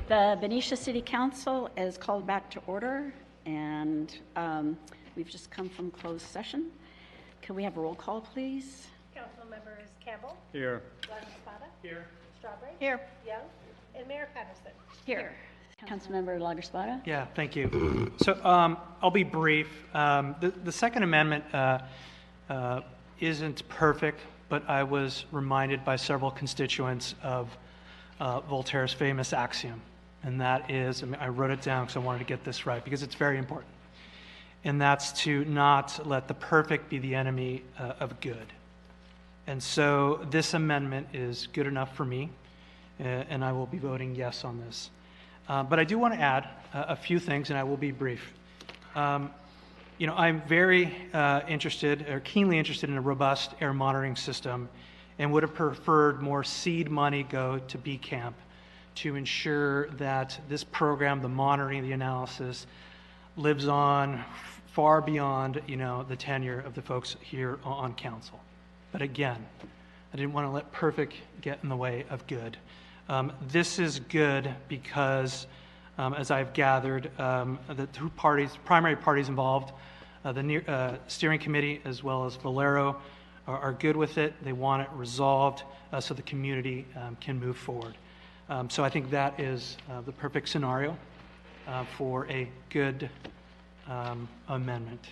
The Benicia City Council is called back to order, and we've just come from closed session. Can we have a roll call, please? Council members Campbell. Here. Lagerspada. Here. Strawberry. Here. Young. And Mayor Patterson. Here. Councilmember Lagerspada. Yeah, thank you. So I'll be brief. The Second Amendment isn't perfect, but I was reminded by several constituents of Voltaire's famous axiom, and that is, I wrote it down because I wanted to get this right, because it's very important, and that's to not let the perfect be the enemy of good. And so this amendment is good enough for me, and I will be voting yes on this. But I do want to add a few things, and I will be brief. I'm very interested, or keenly interested, in a robust air monitoring system, and would have preferred more seed money go to B Camp to ensure that this program, the monitoring, the analysis, lives on far beyond, the tenure of the folks here on council. But again, I didn't want to let perfect get in the way of good. This is good because, as I've gathered, the two primary parties involved, the steering committee as well as Valero, are good with it. They want it resolved so the community can move forward. So I think that is the perfect scenario for a good amendment.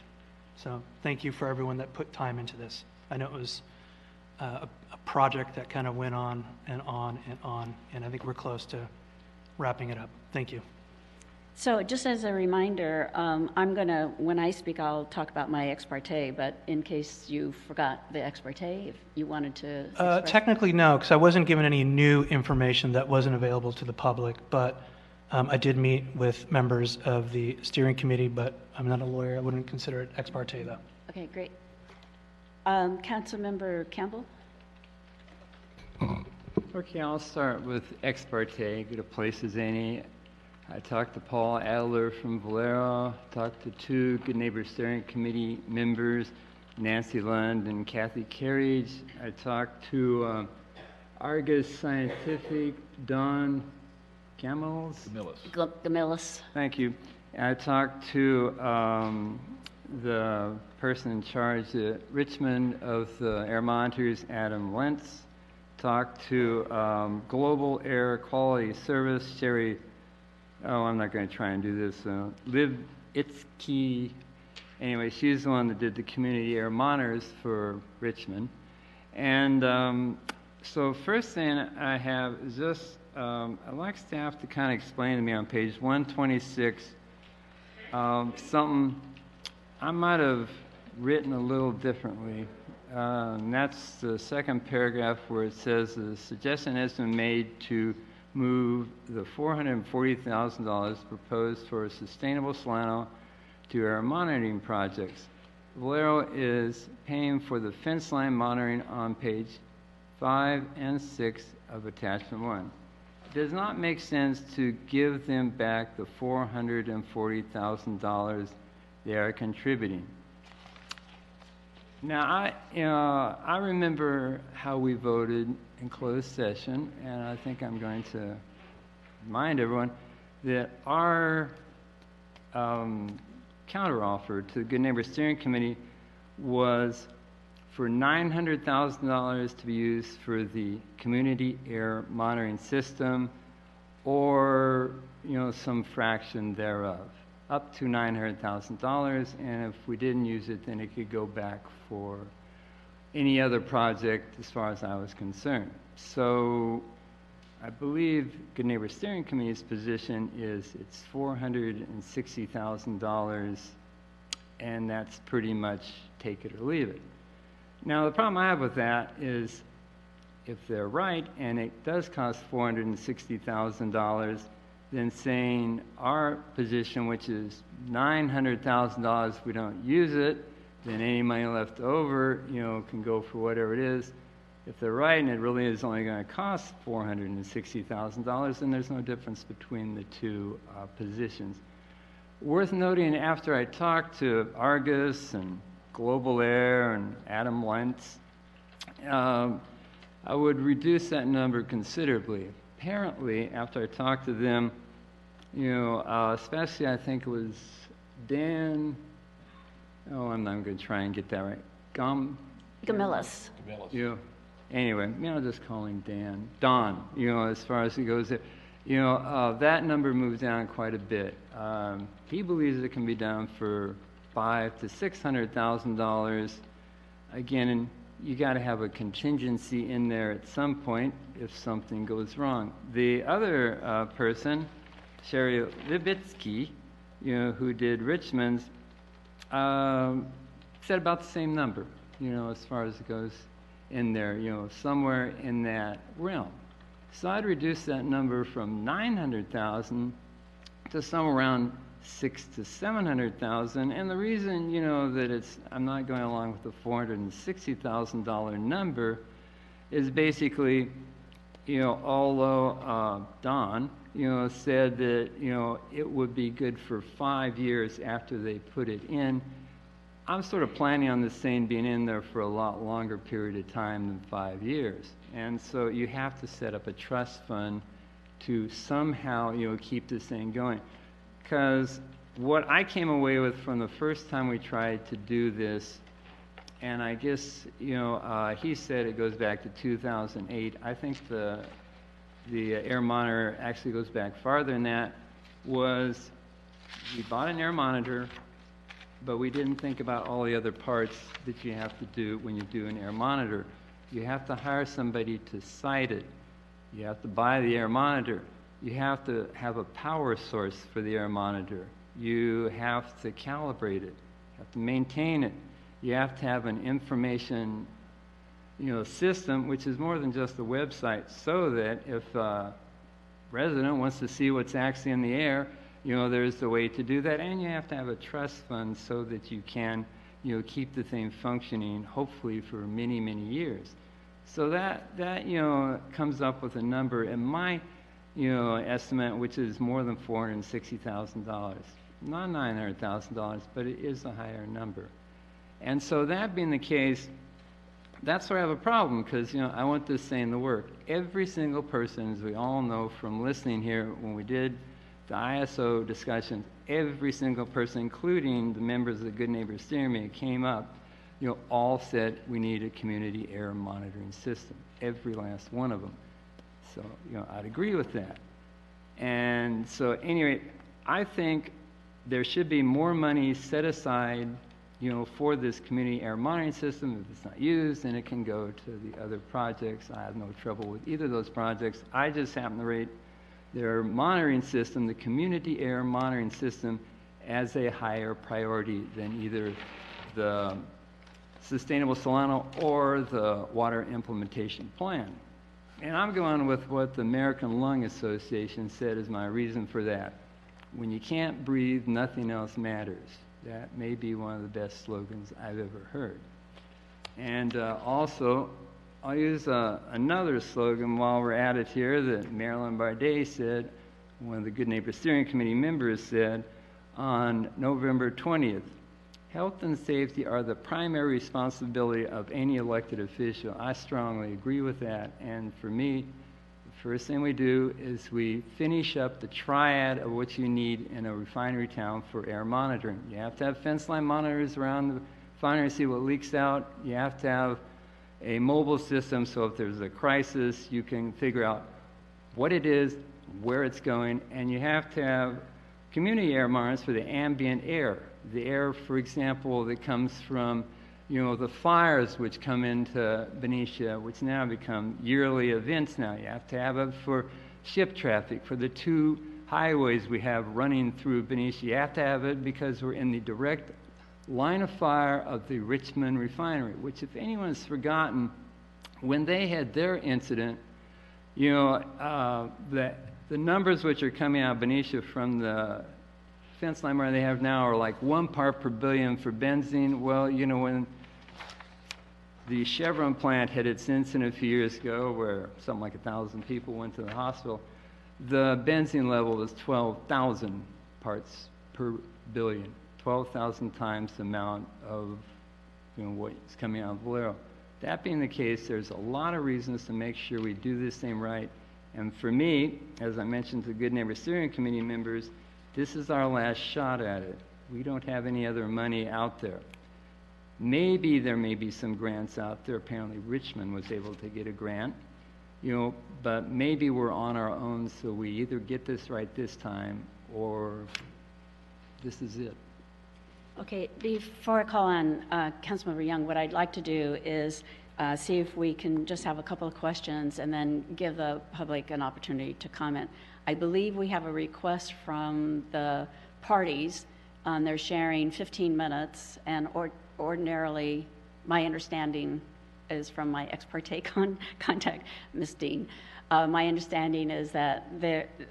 So thank you for everyone that put time into this. I know it was a project that kind of went on and on and on, and I think we're close to wrapping it up. Thank you. So just as a reminder, when I speak, I'll talk about my ex parte, but in case you forgot the ex parte, if you wanted to Technically, no, because I wasn't given any new information that wasn't available to the public, but I did meet with members of the steering committee, but I'm not a lawyer. I wouldn't consider it ex parte, though. Okay, great. Councilmember Campbell? Okay, I'll start with ex parte, good a place as any. I talked to Paul Adler from Valero, talked to two Good Neighbor Steering Committee members, Nancy Lund and Kathy Carriage. I talked to Argus Scientific, Don Gamillis. Thank you. I talked to the person in charge at Richmond of the air monitors, Adam Lentz. Talked to Global Air Quality Service, Sherry, I'm not going to try and do this, Liv Itzke. Anyway, she's the one that did the community air monitors for Richmond. And so first thing I have is just, I'd like staff to kind of explain to me on page 126, something I might have written a little differently. And that's the second paragraph where it says the suggestion has been made to move the $440,000 proposed for a sustainable Solano to air monitoring projects. Valero is paying for the fence line monitoring on page 5 and 6 of attachment 1. It does not make sense to give them back the $440,000 they are contributing. Now, I remember how we voted in closed session, and I think I'm going to remind everyone that our counteroffer to the Good Neighbor Steering Committee was for $900,000 to be used for the community air monitoring system, or some fraction thereof, up to $900,000, and if we didn't use it, then it could go back for any other project as far as I was concerned. So I believe Good Neighbor Steering Committee's position is it's $460,000, and that's pretty much take it or leave it. Now the problem I have with that is if they're right and it does cost $460,000, then saying our position, which is $900,000, we don't use it, then any money left over, can go for whatever it is. If they're right and it really is only going to cost $460,000, then there's no difference between the two positions. Worth noting, after I talked to Argus and Global Air and Adam Lentz, I would reduce that number considerably. apparently, after I talked to them, especially I think it was Dan, I'm not going to try and get that right. Camillus. Anyway, I'll just call him Don, as far as he goes there. That number moves down quite a bit. He believes it can be down for $500,000 to $600,000. Again, you got to have a contingency in there at some point if something goes wrong. The other person, Sherry Libitsky, who did Richmond's, said about the same number, as far as it goes in there, somewhere in that realm. So I'd reduce that number from 900,000 to somewhere around 600,000 to 700,000, and the reason, that I'm not going along with the $460,000 number is basically, although Don, said that, it would be good for 5 years after they put it in, I'm sort of planning on this thing being in there for a lot longer period of time than 5 years. And so you have to set up a trust fund to somehow, keep this thing going. Because what I came away with from the first time we tried to do this, and I guess, he said it goes back to 2008. I think the air monitor actually goes back farther than that, was we bought an air monitor, but we didn't think about all the other parts that you have to do when you do an air monitor. You have to hire somebody to sight it. You have to buy the air monitor. You have to have a power source for the air monitor. You have to calibrate it. You have to maintain it. You have to have an information, system, which is more than just a website, so that if a resident wants to see what's actually in the air, there's the way to do that. And you have to have a trust fund so that you can, keep the thing functioning, hopefully for many, many years. So that comes up with a number in my, estimate, which is more than $460,000. Not $900,000, but it is a higher number. And so that being the case, that's where I have a problem, because, I want this thing to work. Every single person, as we all know from listening here, when we did the ISO discussions, every single person, including the members of the Good Neighbor Steering Committee, came up, all said we need a community air monitoring system, every last one of them. So, I'd agree with that. And so, anyway, I think there should be more money set aside, for this community air monitoring system. If it's not used, then it can go to the other projects. I have no trouble with either of those projects. I just happen to rate their monitoring system, the community air monitoring system, as a higher priority than either the Sustainable Solano or the Water Implementation Plan. And I'm going with what the American Lung Association said is my reason for that. When you can't breathe, nothing else matters. That may be one of the best slogans I've ever heard. And also, I'll use another slogan while we're at it here that Marilyn Bardet said, one of the Good Neighbor Steering Committee members said, on November 20th. Health and safety are the primary responsibility of any elected official. I strongly agree with that. And for me, the first thing we do is we finish up the triad of what you need in a refinery town for air monitoring. You have to have fence line monitors around the refinery to see what leaks out. You have to have a mobile system, so if there's a crisis, you can figure out what it is, where it's going, and you have to have community air monitors for the ambient air. The air, for example, that comes from, the fires which come into Benicia, which now become yearly events now. You have to have it for ship traffic, for the 2 highways we have running through Benicia. You have to have it because we're in the direct line of fire of the Richmond refinery, which, if anyone's forgotten, when they had their incident, that the numbers which are coming out of Benicia from the fence line where they have now are like 1 part per billion for benzene. Well, when the Chevron plant had its incident a few years ago where something like 1,000 people went to the hospital, the benzene level was 12,000 parts per billion, 12,000 times the amount of what's coming out of Valero. That being the case, there's a lot of reasons to make sure we do this thing right. And for me, as I mentioned to the Good Neighbor Steering Committee members, this is our last shot at it. We don't have any other money out there. Maybe there may be some grants out there. Apparently Richmond was able to get a grant, but maybe we're on our own, so we either get this right this time or this is it. Okay, before I call on Councilmember Young, what I'd like to do is see if we can just have a couple of questions and then give the public an opportunity to comment. I believe we have a request from the parties. They're sharing 15 minutes, and ordinarily, my understanding is from my ex parte contact, Ms. Dean. My understanding is that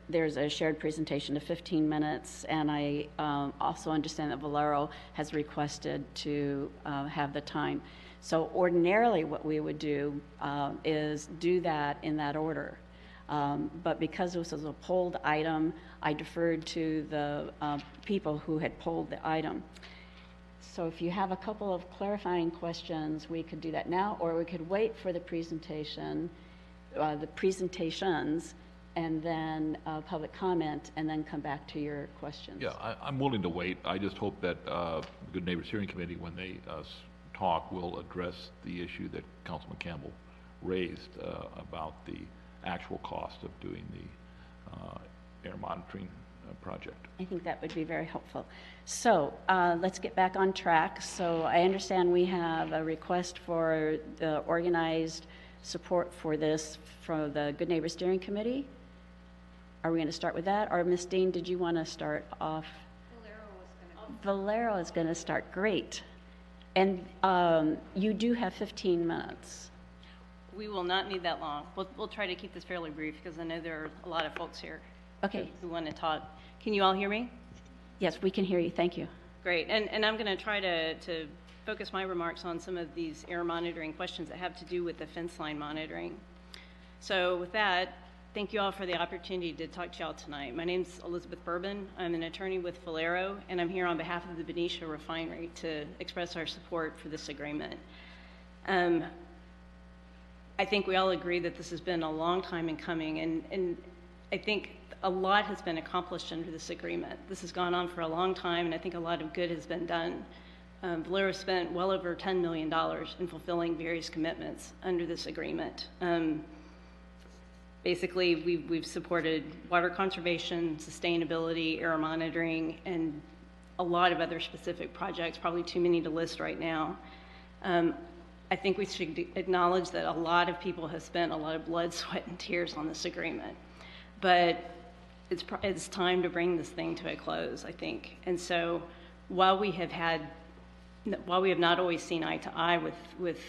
there's a shared presentation of 15 minutes, and I also understand that Valero has requested to have the time. So ordinarily what we would do is do that in that order. But because this was a polled item, I deferred to the people who had polled the item. So if you have a couple of clarifying questions, we could do that now, or we could wait for the presentation, the presentations, and then public comment, and then come back to your questions. Yeah, I'm willing to wait. I just hope that the Good Neighbor Steering Committee, when they talk, will address the issue that Councilman Campbell raised about the actual cost of doing the air monitoring project. I think that would be very helpful. So let's get back on track. So I understand we have a request for the organized support for this from the Good Neighbor Steering Committee. Are we going to start with that? Or Ms. Dean, did you want to start off? Valero is going to start. Great. And you do have 15 minutes. We will not need that long. We'll try to keep this fairly brief because I know there are a lot of folks here who want to talk. Can you all hear me? Yes, we can hear you. Thank you. Great. And I'm going to try to focus my remarks on some of these air monitoring questions that have to do with the fence line monitoring. So with that, thank you all for the opportunity to talk to y'all tonight. My name's Elizabeth Bourbon. I'm an attorney with Valero, and I'm here on behalf of the Benicia Refinery to express our support for this agreement. I think we all agree that this has been a long time in coming, and I think a lot has been accomplished under this agreement. This has gone on for a long time, and I think a lot of good has been done. Valero spent well over $10 million in fulfilling various commitments under this agreement. Basically, we've supported water conservation, sustainability, air monitoring, and a lot of other specific projects, probably too many to list right now. I think we should acknowledge that a lot of people have spent a lot of blood, sweat, and tears on this agreement. But it's time to bring this thing to a close, I think. And so while we have not always seen eye to eye with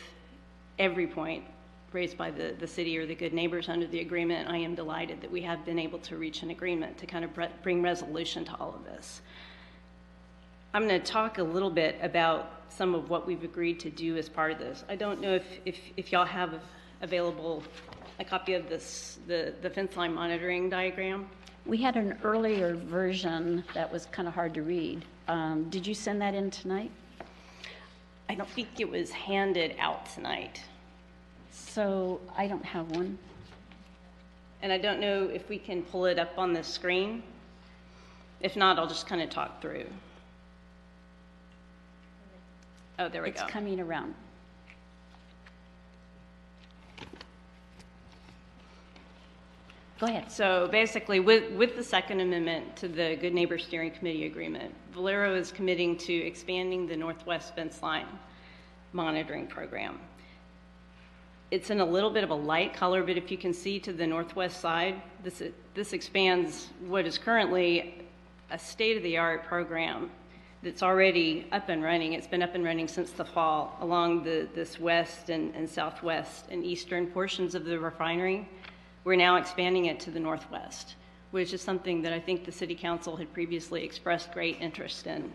every point raised by the city or the good neighbors under the agreement, I am delighted that we have been able to reach an agreement to kind of bring resolution to all of this. I'm going to talk a little bit about some of what we've agreed to do as part of this. I don't know if y'all have available a copy of this, the fence line monitoring diagram. We had an earlier version that was kind of hard to read. Did you send that in tonight? I don't think it was handed out tonight. So I don't have one. And I don't know if we can pull it up on the screen. If not, I'll just kind of talk through. Oh, there we go. It's coming around. Go ahead. So basically, with the Second Amendment to the Good Neighbor Steering Committee Agreement, Valero is committing to expanding the Northwest Fence Line monitoring program. It's in a little bit of a light color, but if you can see to the northwest side, this expands what is currently a state-of-the-art program that's already up and running. It's been up and running since the fall along this west and southwest and eastern portions of the refinery. We're now expanding it to the northwest, which is something that I think the City Council had previously expressed great interest in.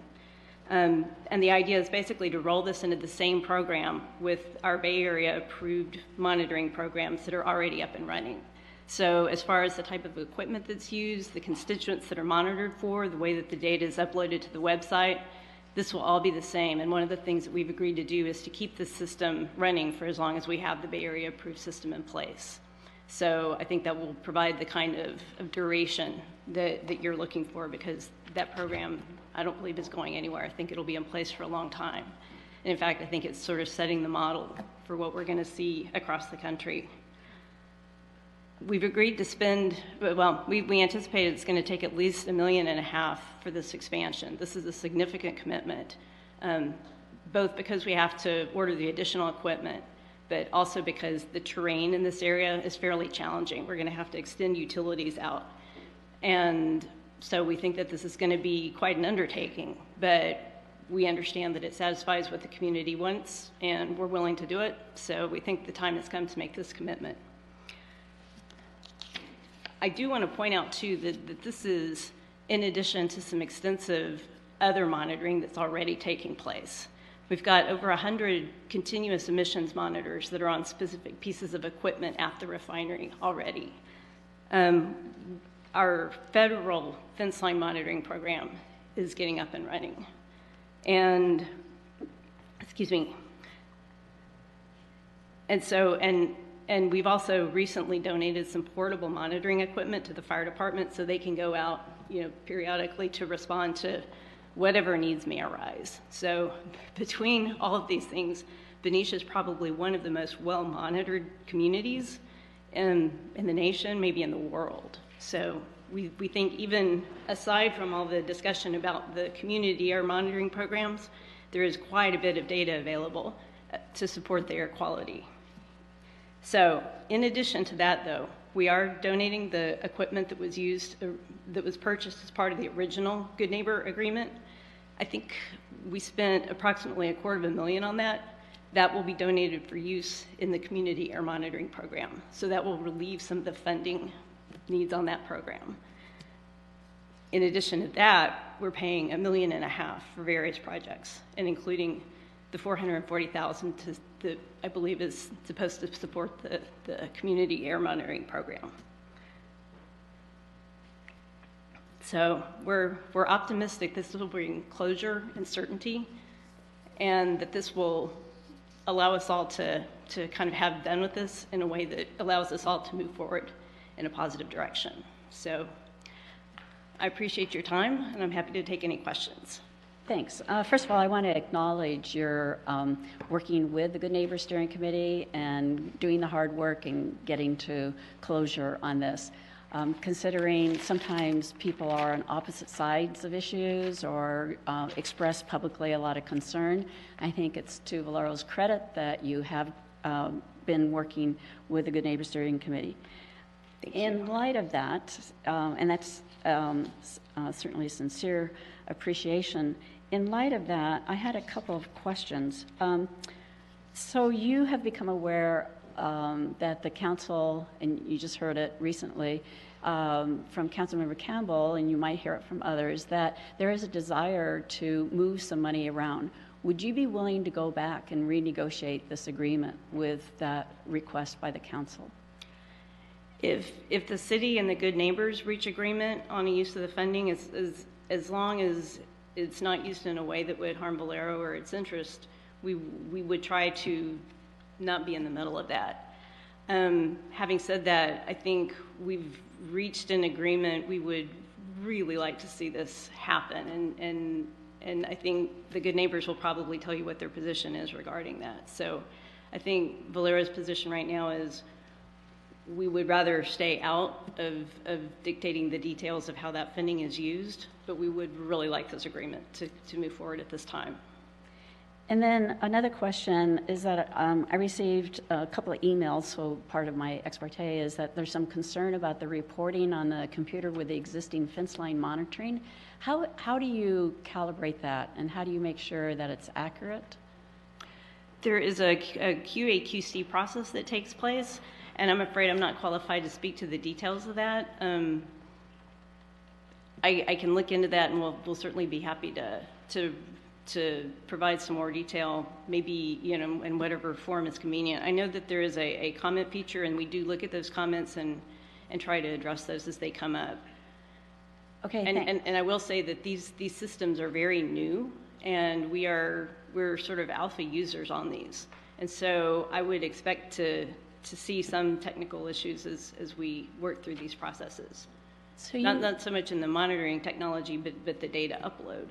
And the idea is basically to roll this into the same program with our Bay Area approved monitoring programs that are already up and running. So as far as the type of equipment that's used, the constituents that are monitored for, the way that the data is uploaded to the website, this will all be the same. And one of the things that we've agreed to do is to keep the system running for as long as we have the Bay Area approved system in place. So I think that will provide the kind of duration that you're looking for, because that program, I don't believe is going anywhere. I think it'll be in place for a long time. And in fact, I think it's sort of setting the model for what we're going to see across the country. We've agreed to spend, well, we anticipate it's going to take at least $1.5 million for this expansion. This is a significant commitment, both because we have to order the additional equipment, but also because the terrain in this area is fairly challenging. We're going to have to extend utilities out. And so we think that this is going to be quite an undertaking, but we understand that it satisfies what the community wants, and we're willing to do it. So we think the time has come to make this commitment. I do want to point out, too, that this is in addition to some extensive other monitoring that's already taking place. We've got over 100 continuous emissions monitors that are on specific pieces of equipment at the refinery already. Our federal fence line monitoring program is getting up and running. And, excuse me. And we've also recently donated some portable monitoring equipment to the fire department so they can go out, periodically to respond to whatever needs may arise. So between all of these things, Benicia is probably one of the most well-monitored communities in the nation, maybe in the world. So we think, even aside from all the discussion about the community air monitoring programs, there is quite a bit of data available to support the air quality. So in addition to that, though, we are donating the equipment that was purchased as part of the original Good Neighbor agreement. I think we spent approximately $250,000 on that. That will be donated for use in the community air monitoring program. So that will relieve some of the funding needs on that program. In addition to that, we're paying $1.5 million for various projects, and including the $440,000 that I believe is supposed to support the community air monitoring program. So we're optimistic this will bring closure and certainty, and that this will allow us all to kind of have done with this in a way that allows us all to move forward in a positive direction. So I appreciate your time, and I'm happy to take any questions. Thanks. First of all, I want to acknowledge your working with the Good Neighbor Steering Committee and doing the hard work and getting to closure on this. Considering sometimes people are on opposite sides of issues or express publicly a lot of concern, I think it's to Valero's credit that you have been working with the Good Neighbor Steering Committee. In light of that, and that's certainly sincere appreciation, in light of that, I had a couple of questions. So you have become aware that the council, and you just heard it recently from Councilmember Campbell, and you might hear it from others, that there is a desire to move some money around. Would you be willing to go back and renegotiate this agreement with that request by the council? If the city and the Good Neighbors reach agreement on the use of the funding, as long as it's not used in a way that would harm Valero or its interest, we would try to not be in the middle of that. Having said that, I think we've reached an agreement. We would really like to see this happen, and I think the Good Neighbors will probably tell you what their position is regarding that. So I think Valero's position right now is we would rather stay out of dictating the details of how that funding is used, but we would really like this agreement to move forward at this time. And then another question is that I received a couple of emails, so part of my ex parte is that there's some concern about the reporting on the computer with the existing fence line monitoring. How do you calibrate that, and how do you make sure that it's accurate? There is a QA/QC process that takes place, and I'm afraid I'm not qualified to speak to the details of that. I can look into that, and we'll certainly be happy to provide some more detail, maybe in whatever form is convenient. I know that there is a comment feature, and we do look at those comments and try to address those as they come up. Okay. And I will say that these systems are very new, and we're sort of alpha users on these, and so I would expect to to see some technical issues as we work through these processes. So Not so much in the monitoring technology, but the data upload.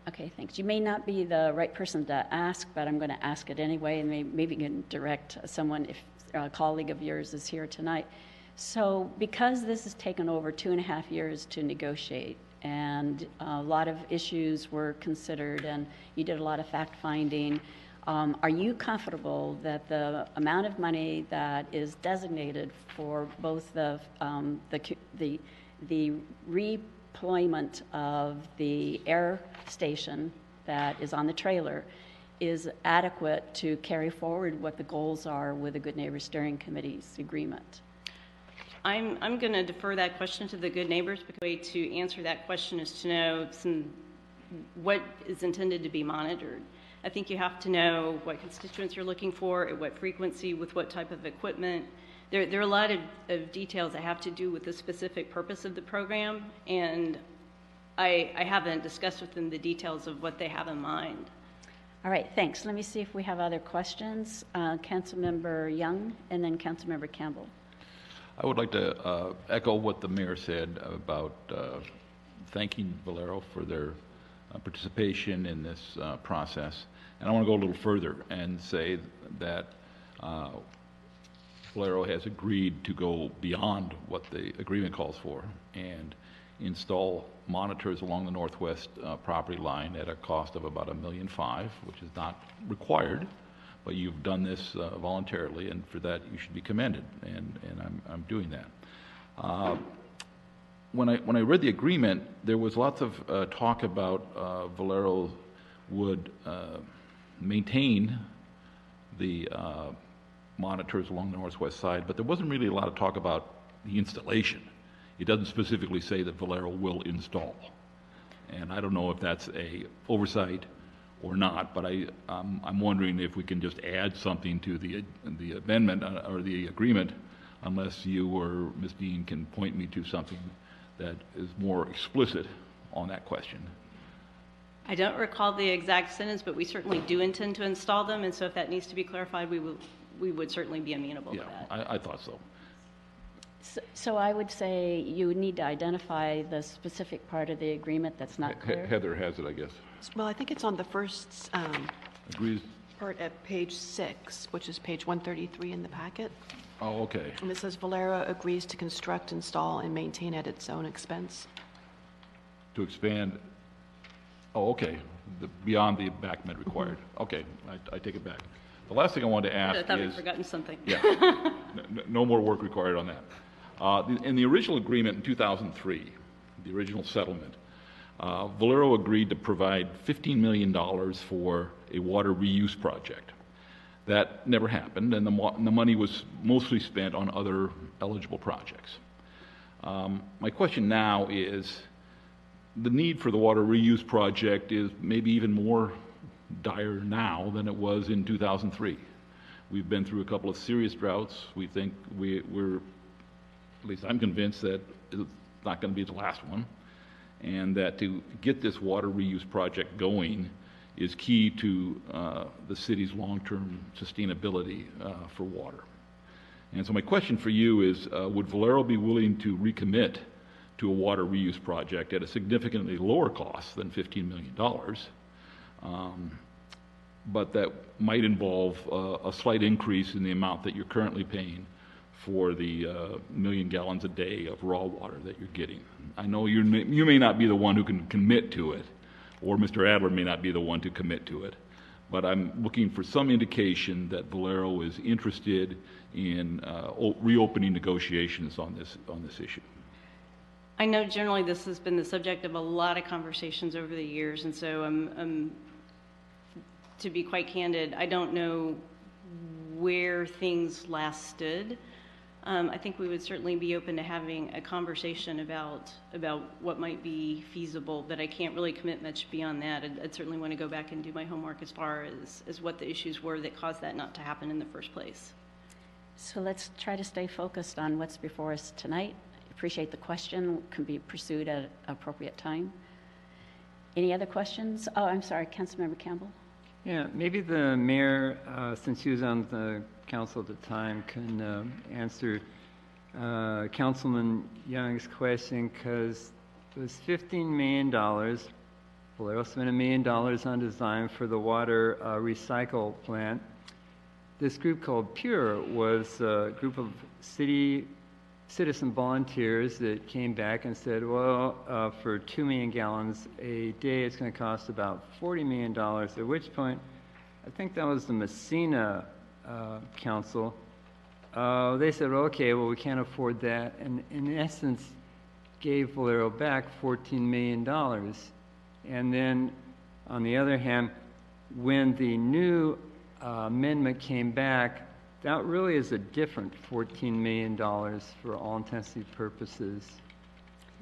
Okay, thanks. You may not be the right person to ask, but I'm going to ask it anyway, and maybe you can direct someone if a colleague of yours is here tonight. So because this has taken over 2.5 years to negotiate, and a lot of issues were considered, and you did a lot of fact-finding, are you comfortable that the amount of money that is designated for both the redeployment of the air station that is on the trailer is adequate to carry forward what the goals are with the Good Neighbor Steering Committee's agreement? I'm going to defer that question to the Good Neighbors, because the way to answer that question is to know what is intended to be monitored. I think you have to know what constituents you're looking for, at what frequency, with what type of equipment. There are a lot of details that have to do with the specific purpose of the program, and I haven't discussed with them the details of what they have in mind. All right, thanks. Let me see if we have other questions. Councilmember Young and then Councilmember Campbell. I would like to echo what the mayor said about thanking Valero for their participation in this process. And I want to go a little further and say that Valero has agreed to go beyond what the agreement calls for and install monitors along the northwest property line at a cost of about $1.5 million, which is not required. But you've done this voluntarily, and for that you should be commended, and I'm doing that. When I read the agreement, there was lots of talk about Valero would maintain the monitors along the northwest side, but there wasn't really a lot of talk about the installation. It doesn't specifically say that Valero will install, and I don't know if that's a oversight or not, but I'm wondering if we can just add something to the amendment or the agreement, unless you or Ms. Dean can point me to something that is more explicit on that question. I don't recall the exact sentence, but we certainly do intend to install them, and so if that needs to be clarified, we would certainly be amenable to that. I thought so. So I would say you would need to identify the specific part of the agreement that's not clear. Heather has it, I guess. Well, I think it's on the first Agrees? part at page 6, which is page 133 in the packet. Oh, okay. And it says Valero agrees to construct, install, and maintain at its own expense. To expand, oh, okay, beyond the abatement required. Okay, I take it back. The last thing I wanted to ask I is... thought we'd forgotten something. Yeah, no more work required on that. In the original agreement in 2003, the original settlement, Valero agreed to provide $15 million for a water reuse project. That never happened, and the money was mostly spent on other eligible projects. My question now is, the need for the water reuse project is maybe even more dire now than it was in 2003. We've been through a couple of serious droughts. We think we're, at least I'm convinced that it's not going to be the last one, and that to get this water reuse project going is key to the city's long-term sustainability for water. And so my question for you is, would Valero be willing to recommit to a water reuse project at a significantly lower cost than $15 million, but that might involve a slight increase in the amount that you're currently paying for the 1 million gallons a day of raw water that you're getting? I know you may not be the one who can commit to it, or Mr. Adler may not be the one to commit to it, but I'm looking for some indication that Valero is interested in reopening negotiations on this issue. I know generally this has been the subject of a lot of conversations over the years, and so to be quite candid, I don't know where things last stood. I think we would certainly be open to having a conversation about what might be feasible, but I can't really commit much beyond that. I'd certainly want to go back and do my homework as far as what the issues were that caused that not to happen in the first place. So let's try to stay focused on what's before us tonight. Appreciate the question, can be pursued at an appropriate time. Any other questions? Oh, I'm sorry, Councilmember Campbell. Yeah, maybe the mayor, since he was on the council at the time can answer Councilman Young's question, because it was $15 million. Valero spent $1 million on design for the water recycle plant. This group called Pure was a group of citizen volunteers that came back and said, well, for 2 million gallons a day, it's going to cost about $40 million, at which point, I think that was the Messina Council. They said, okay, well, we can't afford that, and in essence, gave Valero back $14 million. And then, on the other hand, when the new amendment came back, that really is a different $14 million for all intents and purposes.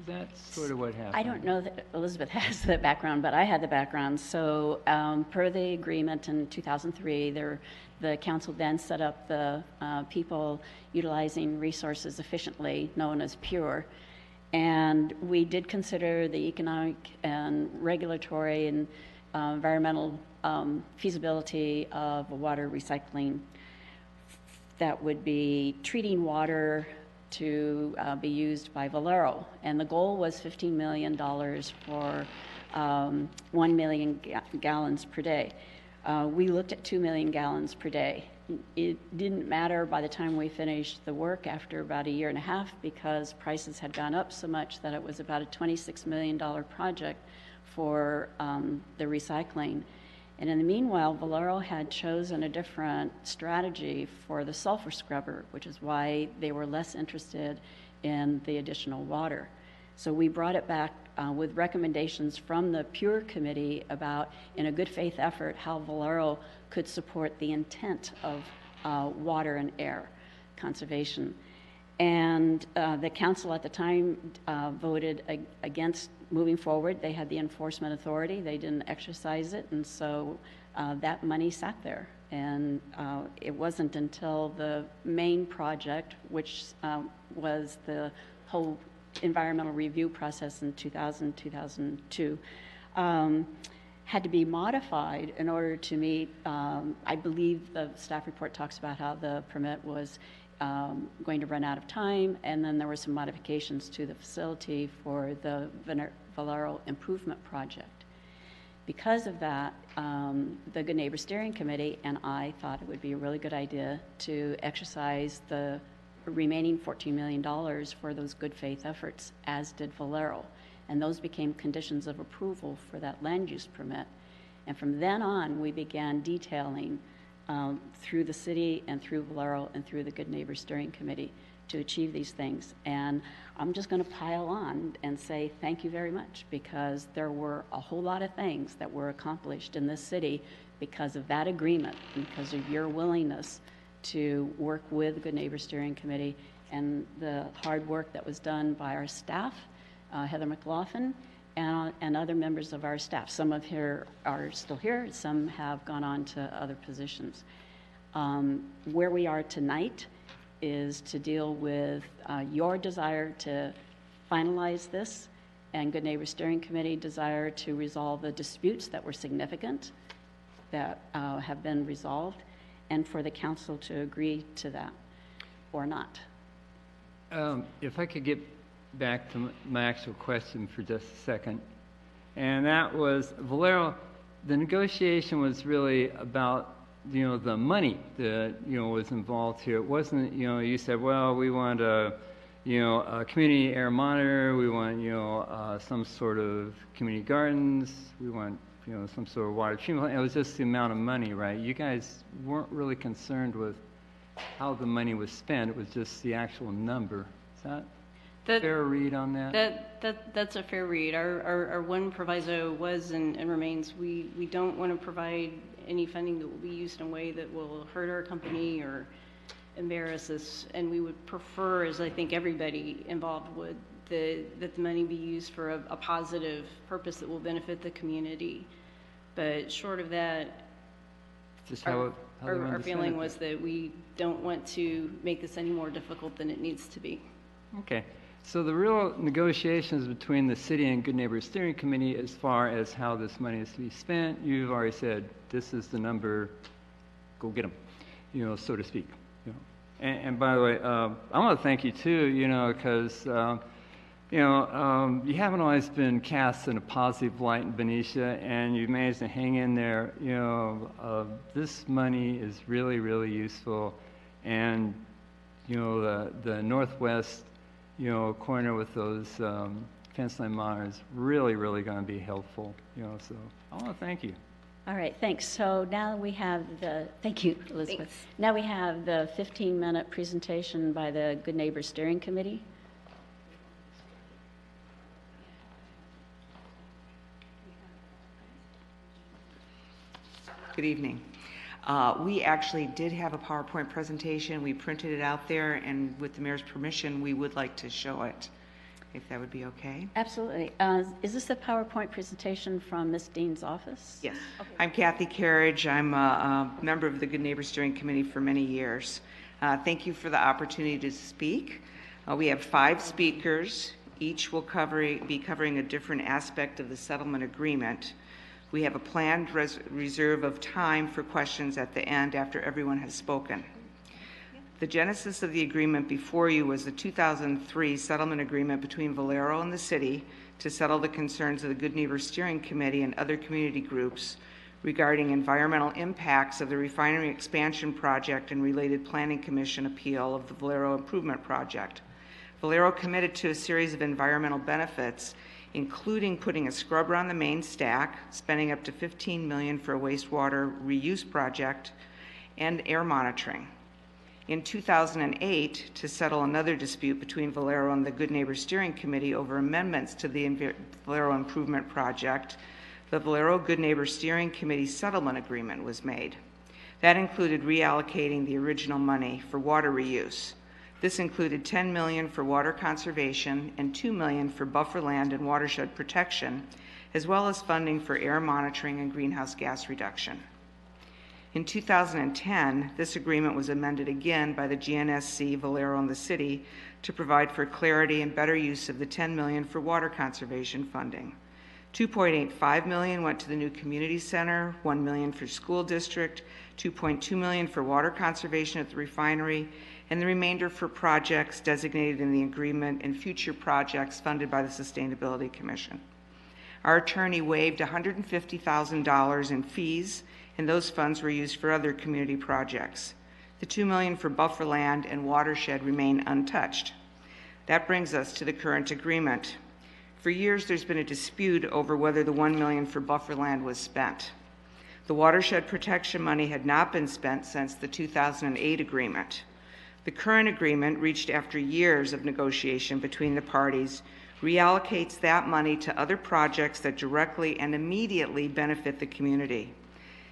That's sort of what happened. I don't know that Elizabeth has the background, but I had the background. So per the agreement in 2003, the council then set up the people utilizing resources efficiently, known as PURE. And we did consider the economic and regulatory and environmental feasibility of water recycling. That would be treating water to be used by Valero. And the goal was $15 million for 1 million gallons per day. We looked at 2 million gallons per day. It didn't matter by the time we finished the work after about 1.5 years because prices had gone up so much that it was about a $26 million project for the recycling. And in the meanwhile, Valero had chosen a different strategy for the sulfur scrubber, which is why they were less interested in the additional water. So we brought it back with recommendations from the PURE committee about, in a good faith effort, how Valero could support the intent of water and air conservation. And the council at the time voted against moving forward. They had the enforcement authority. They didn't exercise it, and so that money sat there. And it wasn't until the main project, which was the whole environmental review process in 2000, 2002, had to be modified in order to meet, I believe the staff report talks about how the permit was going to run out of time, and then there were some modifications to the facility for the Valero improvement project. Because of that, the Good Neighbor Steering Committee and I thought it would be a really good idea to exercise the remaining $14 million for those good faith efforts, as did Valero. And those became conditions of approval for that land use permit. And from then on, we began detailing through the city and through Valero and through the Good Neighbor Steering Committee to achieve these things. And I'm just going to pile on and say thank you very much, because there were a whole lot of things that were accomplished in this city because of that agreement, because of your willingness to work with the Good Neighbor Steering Committee and the hard work that was done by our staff, Heather McLaughlin, and other members of our staff. Some of here are still here, some have gone on to other positions. Where we are tonight is to deal with your desire to finalize this, and Good Neighbor Steering Committee desire to resolve the disputes that were significant, that have been resolved, and for the council to agree to that or not. If I could get back to my actual question for just a second, and that was, Valero, the negotiation was really about, the money that, was involved here. It wasn't, you said, well, we want a community air monitor, we want, some sort of community gardens, we want, some sort of water treatment. It was just the amount of money, right? You guys weren't really concerned with how the money was spent. It was just the actual number. Is that fair read on that? That's a fair read. Our one proviso was and remains, we don't want to provide any funding that will be used in a way that will hurt our company or embarrass us, and we would prefer, as I think everybody involved would, that the money be used for a positive purpose that will benefit the community. But short of that, Just our feeling was that we don't want to make this any more difficult than it needs to be. Okay. So the real negotiations between the city and Good Neighbor Steering Committee as far as how this money is to be spent, you've already said, this is the number, go get them. so to speak. And by the way, I want to thank you too, because you haven't always been cast in a positive light in Benicia, and you've managed to hang in there. This money is really, really useful, and the northwest, corner with those fence line monitors really, really going to be helpful. So I want to thank you. All right, thanks. So now we have thank you, Elizabeth. Thanks. Now we have the 15-minute presentation by the Good Neighbor Steering Committee. Good evening. We actually did have a PowerPoint presentation. We printed it out there, and with the mayor's permission, we would like to show it, if that would be okay. Absolutely. Is this a PowerPoint presentation from Ms. Dean's office? Yes. Okay. I'm Kathy Carriage. I'm a member of the Good Neighbor Steering Committee for many years. Thank you for the opportunity to speak. We have 5 speakers. Each will be covering a different aspect of the settlement agreement. We have a planned reserve of time for questions at the end after everyone has spoken. The genesis of the agreement before you was the 2003 settlement agreement between Valero and the city to settle the concerns of the Good Neighbor Steering Committee and other community groups regarding environmental impacts of the refinery expansion project and related planning commission appeal of the Valero improvement project. Valero committed to a series of environmental benefits, including putting a scrubber on the main stack, spending up to $15 million for a wastewater reuse project, and air monitoring. In 2008, to settle another dispute between Valero and the Good Neighbor Steering Committee over amendments to the Valero Improvement Project, the Valero Good Neighbor Steering Committee settlement agreement was made. That included reallocating the original money for water reuse. This included $10 million for water conservation and $2 million for buffer land and watershed protection, as well as funding for air monitoring and greenhouse gas reduction. In 2010, this agreement was amended again by the GNSC, Valero, and the city to provide for clarity and better use of the $10 million for water conservation funding. $2.85 million went to the new community center, $1 million for school district, $2.2 million for water conservation at the refinery, and the remainder for projects designated in the agreement and future projects funded by the Sustainability Commission. Our attorney waived $150,000 in fees, and those funds were used for other community projects. The $2 million for buffer land and watershed remain untouched. That brings us to the current agreement. For years, there's been a dispute over whether the $1 million for buffer land was spent. The watershed protection money had not been spent since the 2008 agreement. The current agreement, reached after years of negotiation between the parties, reallocates that money to other projects that directly and immediately benefit the community.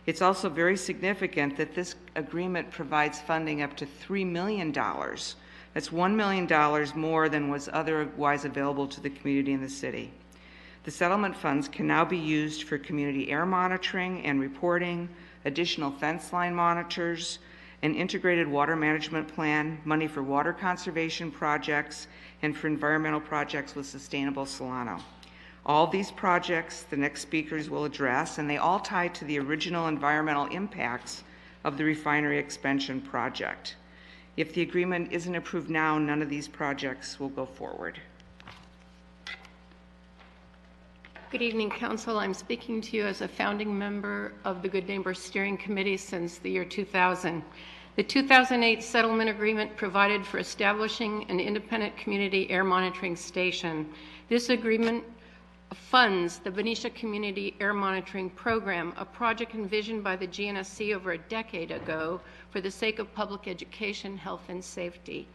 It's also very significant that this agreement provides funding up to $3 million. That's $1 million more than was otherwise available to the community and the city. The settlement funds can now be used for community air monitoring and reporting, additional fence line monitors, an integrated water management plan, money for water conservation projects, and for environmental projects with Sustainable Solano. All these projects the next speakers will address, and they all tie to the original environmental impacts of the refinery expansion project. If the agreement isn't approved now, none of these projects will go forward. Good evening, Council. I'm speaking to you as a founding member of the Good Neighbor Steering Committee since the year 2000. The 2008 settlement agreement provided for establishing an independent community air monitoring station. This agreement funds the Benicia Community Air Monitoring Program, a project envisioned by the GNSC over a decade ago for the sake of public education, health, and safety.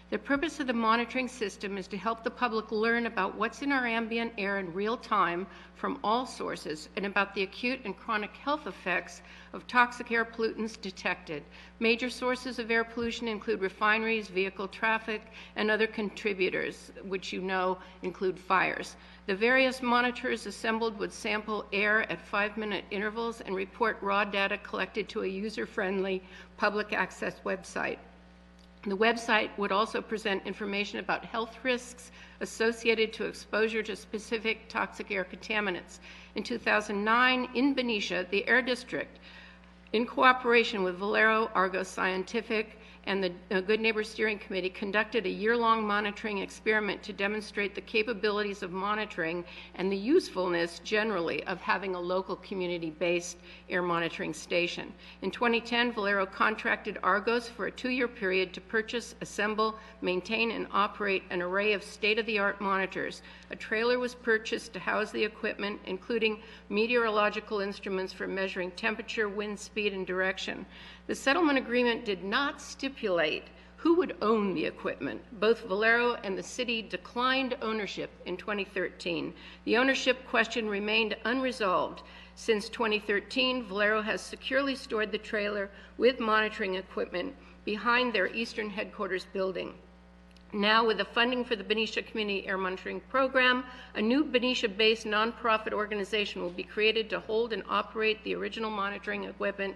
The purpose of the monitoring system is to help the public learn about what's in our ambient air in real time from all sources and about the acute and chronic health effects of toxic air pollutants detected. Major sources of air pollution include refineries, vehicle traffic, and other contributors, which you know include fires. The various monitors assembled would sample air at 5-minute intervals and report raw data collected to a user-friendly public access website. The website would also present information about health risks associated to exposure to specific toxic air contaminants. In 2009, in Benicia, the Air District In cooperation with Valero, Argos Scientific, and the Good Neighbor Steering Committee conducted a year-long monitoring experiment to demonstrate the capabilities of monitoring and the usefulness generally of having a local community-based air monitoring station. In 2010, Valero contracted Argos for a 2-year period to purchase, assemble, maintain, and operate an array of state-of-the-art monitors. A trailer was purchased to house the equipment, including meteorological instruments for measuring temperature, wind speed, and direction. The settlement agreement did not stipulate who would own the equipment. Both Valero and the city declined ownership in 2013. The ownership question remained unresolved. Since 2013, Valero has securely stored the trailer with monitoring equipment behind their eastern headquarters building. Now, with the funding for the Benicia Community Air Monitoring Program, a new Benicia-based nonprofit organization will be created to hold and operate the original monitoring equipment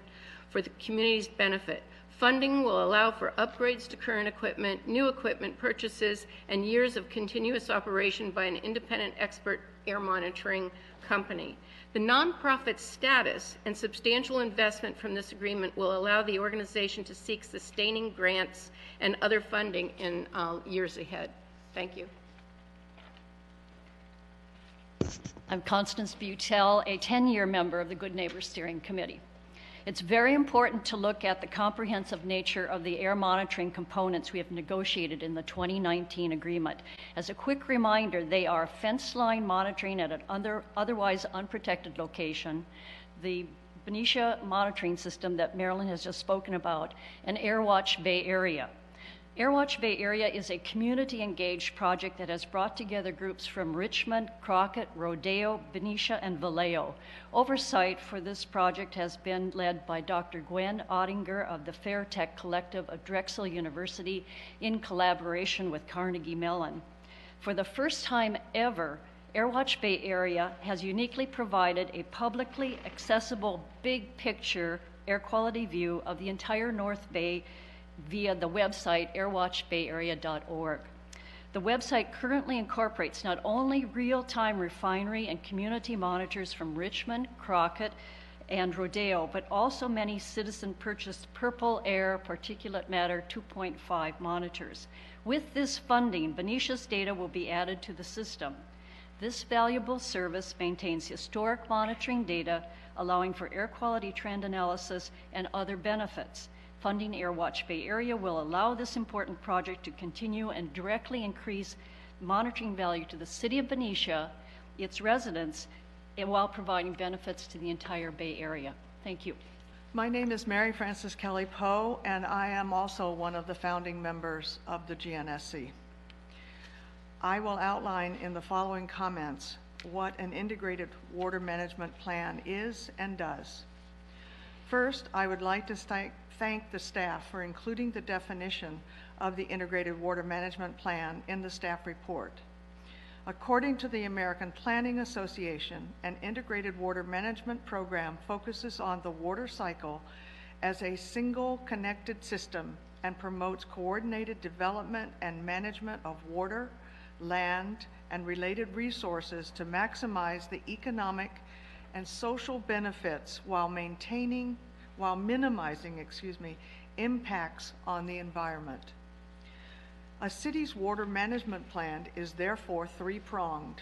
for the community's benefit. Funding will allow for upgrades to current equipment, new equipment purchases, and years of continuous operation by an independent expert air monitoring company. The nonprofit status and substantial investment from this agreement will allow the organization to seek sustaining grants and other funding in years ahead. Thank you. I'm Constance Butel, a 10-year member of the Good Neighbor Steering Committee. It's very important to look at the comprehensive nature of the air monitoring components we have negotiated in the 2019 agreement. As a quick reminder, they are fence line monitoring at an otherwise unprotected location, the Benicia monitoring system that Marilyn has just spoken about, and AirWatch Bay Area. AirWatch Bay Area is a community-engaged project that has brought together groups from Richmond, Crockett, Rodeo, Benicia, and Vallejo. Oversight for this project has been led by Dr. Gwen Ottinger of the Fairtech Collective of Drexel University in collaboration with Carnegie Mellon. For the first time ever, AirWatch Bay Area has uniquely provided a publicly accessible big picture air quality view of the entire North Bay via the website airwatchbayarea.org. The website currently incorporates not only real-time refinery and community monitors from Richmond, Crockett, and Rodeo, but also many citizen-purchased Purple Air particulate matter 2.5 monitors. With this funding, Benicia's data will be added to the system. This valuable service maintains historic monitoring data, allowing for air quality trend analysis and other benefits. Funding AirWatch Bay Area will allow this important project to continue and directly increase monitoring value to the city of Benicia, its residents, and while providing benefits to the entire Bay Area. Thank you. My name is Mary Frances Kelly Poe, and I am also one of the founding members of the GNSC. I will outline in the following comments what an integrated water management plan is and does. First, I would like to thank the staff for including the definition of the Integrated Water Management Plan in the staff report. According to the American Planning Association, an integrated water management program focuses on the water cycle as a single connected system and promotes coordinated development and management of water, land, and related resources to maximize the economic and social benefits while minimizing impacts on the environment. A city's water management plan is therefore three-pronged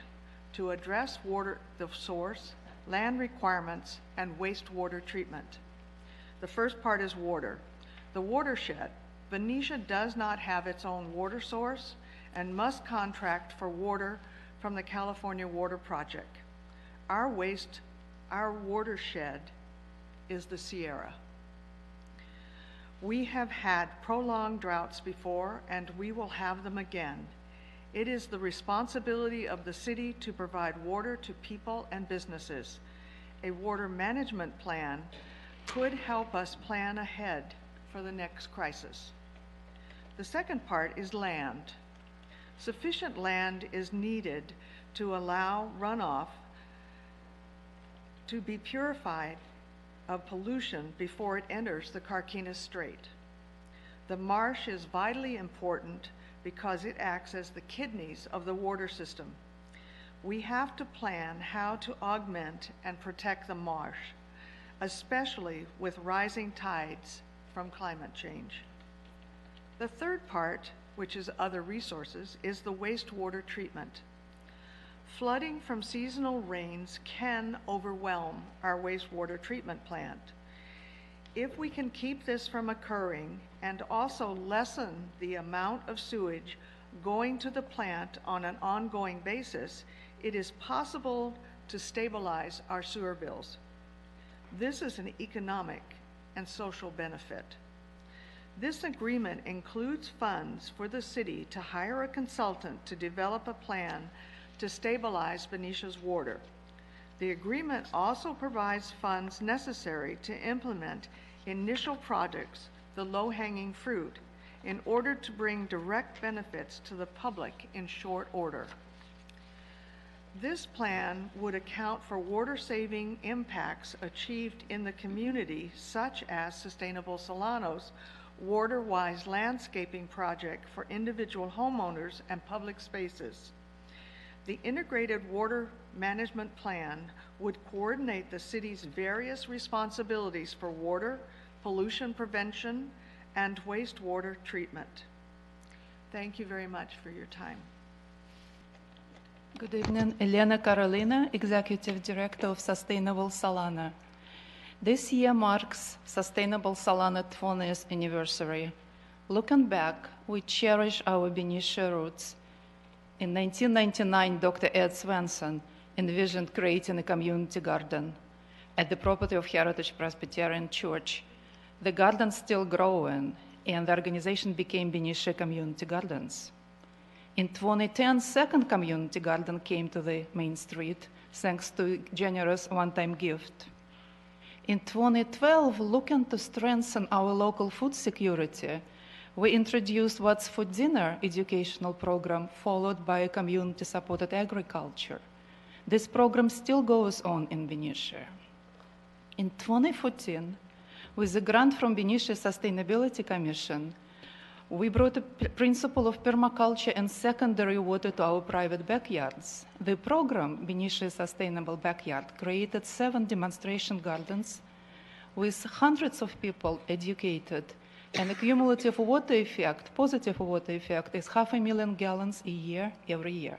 to address the source, land requirements, and wastewater treatment. The first part is water. The watershed. Benicia does not have its own water source and must contract for water from the California Water Project. Our watershed is the Sierra. We have had prolonged droughts before, and we will have them again. It is the responsibility of the city to provide water to people and businesses. A water management plan could help us plan ahead for the next crisis. The second part is land. Sufficient land is needed to allow runoff to be purified of pollution before it enters the Carquinez Strait. The marsh is vitally important because it acts as the kidneys of the water system. We have to plan how to augment and protect the marsh. especially with rising tides from climate change. The third part, which is other resources, is the wastewater treatment. Flooding from seasonal rains can overwhelm our wastewater treatment plant. If we can keep this from occurring and also lessen the amount of sewage going to the plant on an ongoing basis, it is possible to stabilize our sewer bills. This is an economic and social benefit. This agreement includes funds for the city to hire a consultant to develop a plan to stabilize Benicia's water. The agreement also provides funds necessary to implement initial projects, the low-hanging fruit, in order to bring direct benefits to the public in short order. This plan would account for water-saving impacts achieved in the community, such as Sustainable Solano's water-wise landscaping project for individual homeowners and public spaces. The integrated water management plan would coordinate the city's various responsibilities for water, pollution prevention, and wastewater treatment. Thank you very much for your time. Good evening, Elena Carolina, Executive Director of Sustainable Solana. This year marks Sustainable Solana 20th anniversary. Looking back, we cherish our Benicia roots. In 1999, Dr. Ed Swenson envisioned creating a community garden at the property of Heritage Presbyterian Church. The garden's still growing, and the organization became Benicia Community Gardens. In 2010, second community garden came to the main street, thanks to a generous one-time gift. In 2012, looking to strengthen our local food security, we introduced What's for Dinner educational program, followed by a community-supported agriculture. This program still goes on in Benicia. In 2014, with a grant from Benicia Sustainability Commission, we brought a principle of permaculture and secondary water to our private backyards. The program, Benicia Sustainable Backyard, created 7 demonstration gardens with hundreds of people educated, and the cumulative water effect, positive water effect, is 500,000 gallons a year, every year.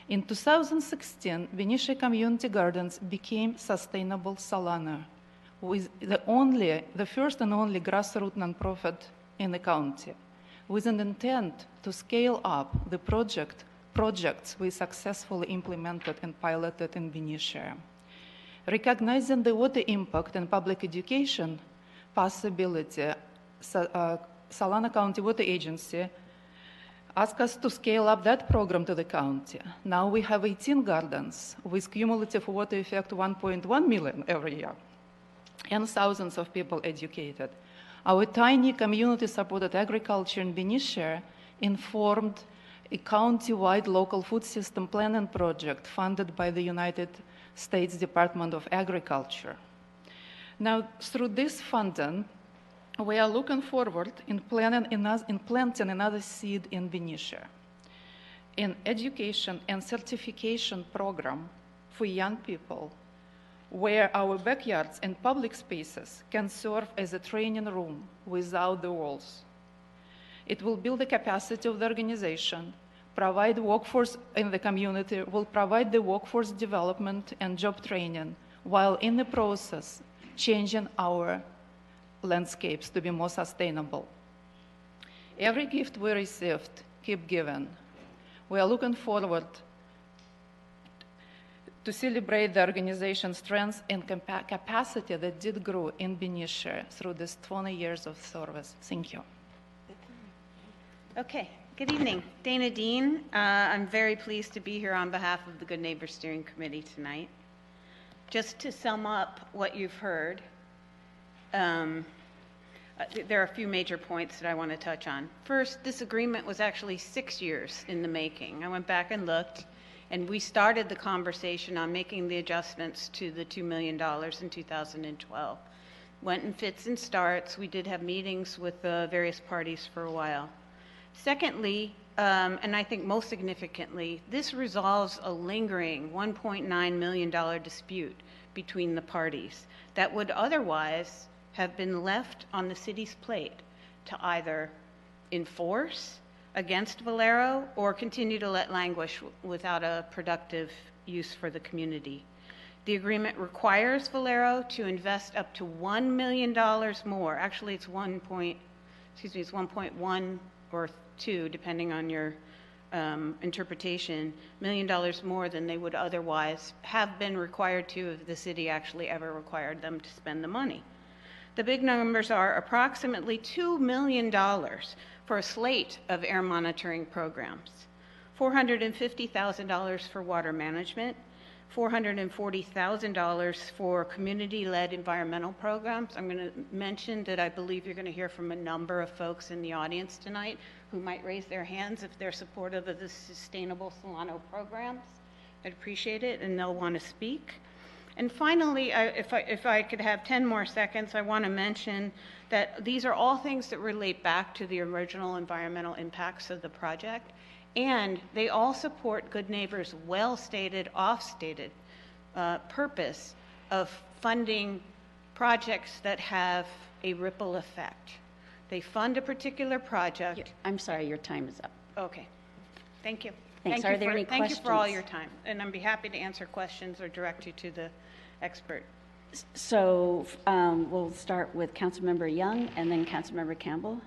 In 2016, Benicia Community Gardens became Sustainable Solana, with the first and only grassroots nonprofit in the county, with an intent to scale up the projects we successfully implemented and piloted in Benicia. Recognizing the water impact and public education possibility, Solana County Water Agency asked us to scale up that program to the county. Now we have 18 gardens with cumulative water effect 1.1 million every year, and thousands of people educated. Our tiny community-supported agriculture in Benicia informed a county-wide local food system planning project funded by the United States Department of Agriculture. Now, through this funding, we are looking forward in planting another seed in Benicia, an education and certification program for young people, where our backyards and public spaces can serve as a training room without the walls. It will build the capacity of the organization, provide workforce in the community, will provide the workforce development and job training, while in the process, changing our landscapes to be more sustainable. Every gift we received, keep giving. We are looking forward to celebrate the organization's strength and capacity that did grow in Benicia through these 20 years of service. Thank you. Okay, good evening. Dana Dean. I'm very pleased to be here on behalf of the Good Neighbor Steering Committee tonight. Just to sum up what you've heard, there are a few major points that I want to touch on. First, this agreement was actually 6 years in the making. I went back and looked, and we started the conversation on making the adjustments to the $2 million in 2012. Went in fits and starts. We did have meetings with various parties for a while. Secondly, and I think most significantly, this resolves a lingering $1.9 million dispute between the parties that would otherwise have been left on the city's plate to either enforce against Valero or continue to let languish without a productive use for the community. The agreement requires Valero to invest up to $1 million more. Actually, it's 1.1 or 2, depending on your interpretation, $1 million more than they would otherwise have been required to if the city actually ever required them to spend the money. The big numbers are approximately $2 million for a slate of air monitoring programs, $450,000 for water management, $440,000 for community-led environmental programs. I'm going to mention that I believe you're going to hear from a number of folks in the audience tonight who might raise their hands if they're supportive of the Sustainable Solano programs. I'd appreciate it, and they'll want to speak. And finally, if I could have 10 more seconds, I want to mention that these are all things that relate back to the original environmental impacts of the project, and they all support Good Neighbors' well-stated, off-stated purpose of funding projects that have a ripple effect. They fund a particular project. I'm sorry, your time is up. Okay. Thank you. Thanks. Are there any Thank you for all questions? your time, and I'd be happy to answer questions or direct you to the expert. So we'll start with Councilmember Young and then Councilmember Campbell.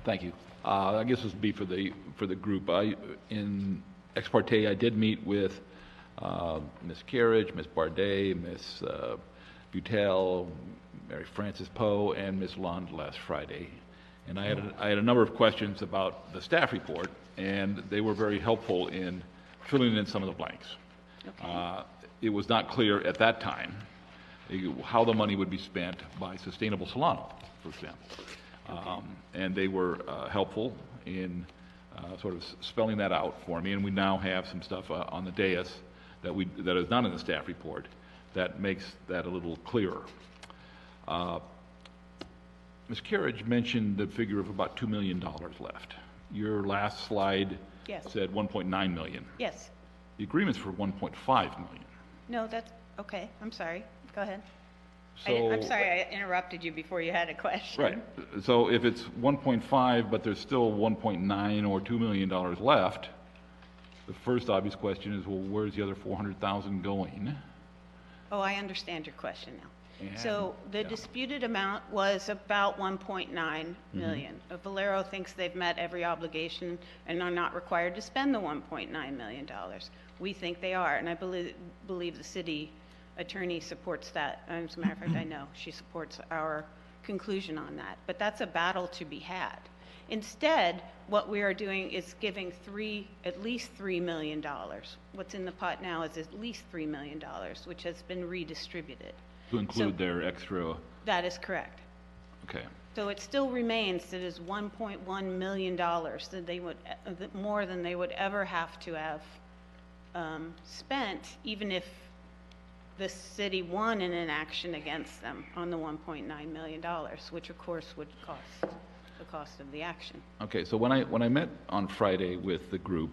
Thank you. I guess this would be for the group. In ex parte, I did meet with Ms. Carriage, Ms. Bardet, Ms. Butel, Mary Frances Poe, and Ms. Lund last Friday. And I had a number of questions about the staff report, and they were very helpful in filling in some of the blanks. Okay. It was not clear at that time how the money would be spent by Sustainable Solano, for example. Okay. And they were helpful in sort of spelling that out for me, and we now have some stuff on the dais that is not in the staff report that makes that a little clearer. Ms. Carriage mentioned the figure of about $2 million left. Your last slide said 1.9 million. Yes. The agreement's for 1.5 million. No, that's okay. I'm sorry. Go ahead. So, I'm sorry I interrupted you before you had a question. Right. So if it's 1.5, but there's still 1.9 or $2 million left, the first obvious question is, well, where's the other 400,000 going? Oh, I understand your question now. And, so the disputed amount was about 1.9 million. Valero thinks they've met every obligation and are not required to spend the $1.9 million. We think they are, and I believe the city attorney supports that. As a matter of fact, I know she supports our conclusion on that. But that's a battle to be had. Instead, what we are doing is giving at least $3 million. What's in the pot now is at least $3 million, which has been redistributed. To include their extra... That is correct. Okay. So it still remains that is $1.1 million that they would, more than they would ever have to have spent, even if the city won in an action against them on the $1.9 million, which of course would cost the cost of the action. Okay, so when I met on Friday with the group,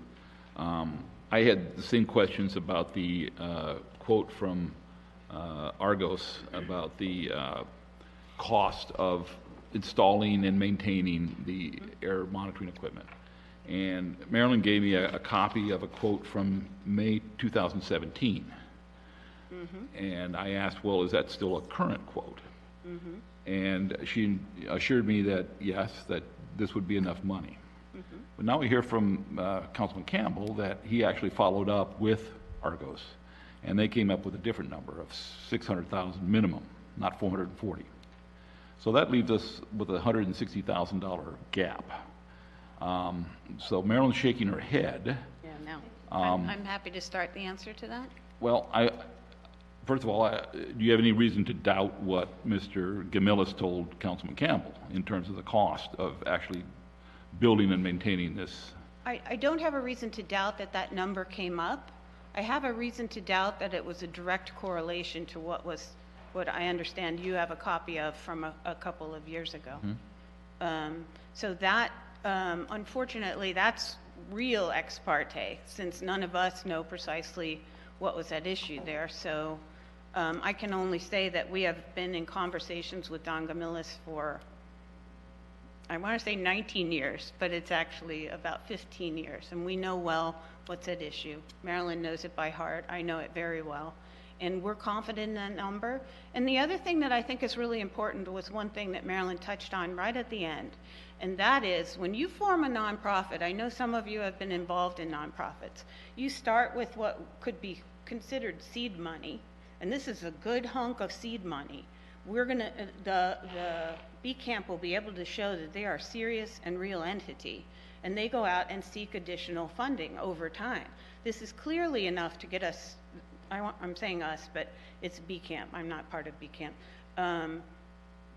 I had the same questions about the quote from Argos about the cost of installing and maintaining the air monitoring equipment. And Marilyn gave me a copy of a quote from May 2017. And I asked, well, is that still a current quote? And she assured me that, yes, that this would be enough money. But now we hear from Councilman Campbell that he actually followed up with Argos, and they came up with a different number of $600,000 minimum, not $440,000. So that leaves us with a $160,000 gap. So Marilyn's shaking her head. Yeah, no. I'm happy to start the answer to that. Well, first of all, do you have any reason to doubt what Mr. Gamillis told Councilman Campbell in terms of the cost of actually building and maintaining this? I don't have a reason to doubt that that number came up. I have a reason to doubt that it was a direct correlation to what I understand you have a copy of from a couple of years ago. So that, unfortunately, that's real ex parte, since none of us know precisely what was at issue there. So I can only say that we have been in conversations with Don Gamilis for, I want to say 19 years, but it's actually about 15 years. And we know well what's at issue. Marilyn knows it by heart. I know it very well. And we're confident in that number. And the other thing that I think is really important was one thing that Marilyn touched on right at the end. And that is, when you form a nonprofit, I know some of you have been involved in nonprofits, you start with what could be considered seed money. And this is a good hunk of seed money. We're going to, the B Camp will be able to show that they are a serious and real entity, and they go out and seek additional funding over time. This is clearly enough to get us, I'm saying us, but it's B Camp, I'm not part of B Camp,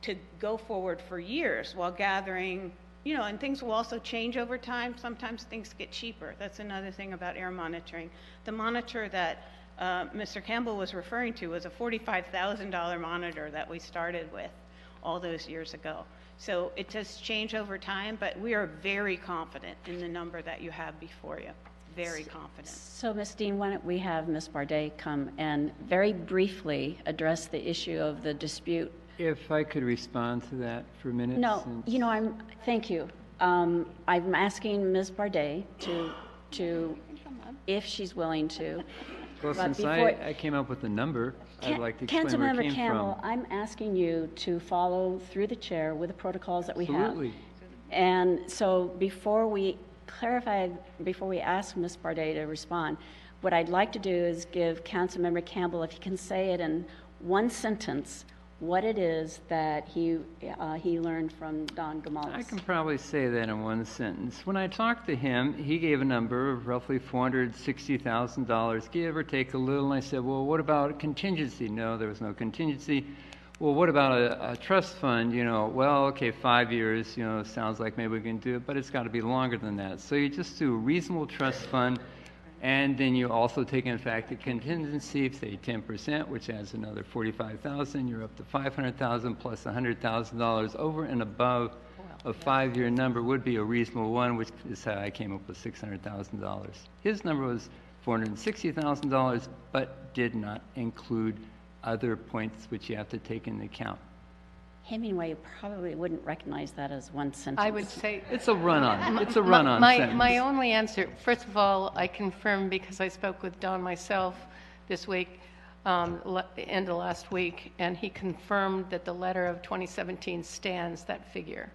to go forward for years while gathering, you know, and things will also change over time. Sometimes things get cheaper. That's another thing about air monitoring. The monitor that Mr. Campbell was referring to was a $45,000 monitor that we started with all those years ago. So it does change over time, but we are very confident in the number that you have before you. Very confident. So, Ms. Dean, why don't we have Ms. Bardet come and very briefly address the issue of the dispute? If I could respond to that for a minute. No, you know, thank you. I'm asking Ms. Bardet to, if she's willing to. Well, since I came up with the number, I'd like to explain where it came Campbell, from. I'm asking you to follow through the chair with the protocols that we have. Absolutely. And so before we clarify, before we ask Ms. Bardet to respond, what I'd like to do is give Councilmember Campbell, if he can say it in one sentence, what it is that he learned from Don Gamilis. I can probably say that in one sentence. When I talked to him, he gave a number of roughly $460,000, give or take a little, and I said, well, what about contingency? No, there was no contingency. Well, what about a trust fund? You know, well, okay, 5 years, you know, sounds like maybe we can do it, but it's got to be longer than that. So you just do a reasonable trust fund, and then you also take in fact the contingency, say 10%, which adds another $45,000. You're up to $500,000 plus $100,000 over and above a 5-year number would be a reasonable one, which is how I came up with $600,000. His number was $460,000, but did not include other points which you have to take into account. Hemingway probably wouldn't recognize that as one sentence. I would say it's a run-on. It's a run-on sentence. My only answer, first of all, I confirm because I spoke with Don myself this week, end of last week, and he confirmed that the letter of 2017 stands that figure.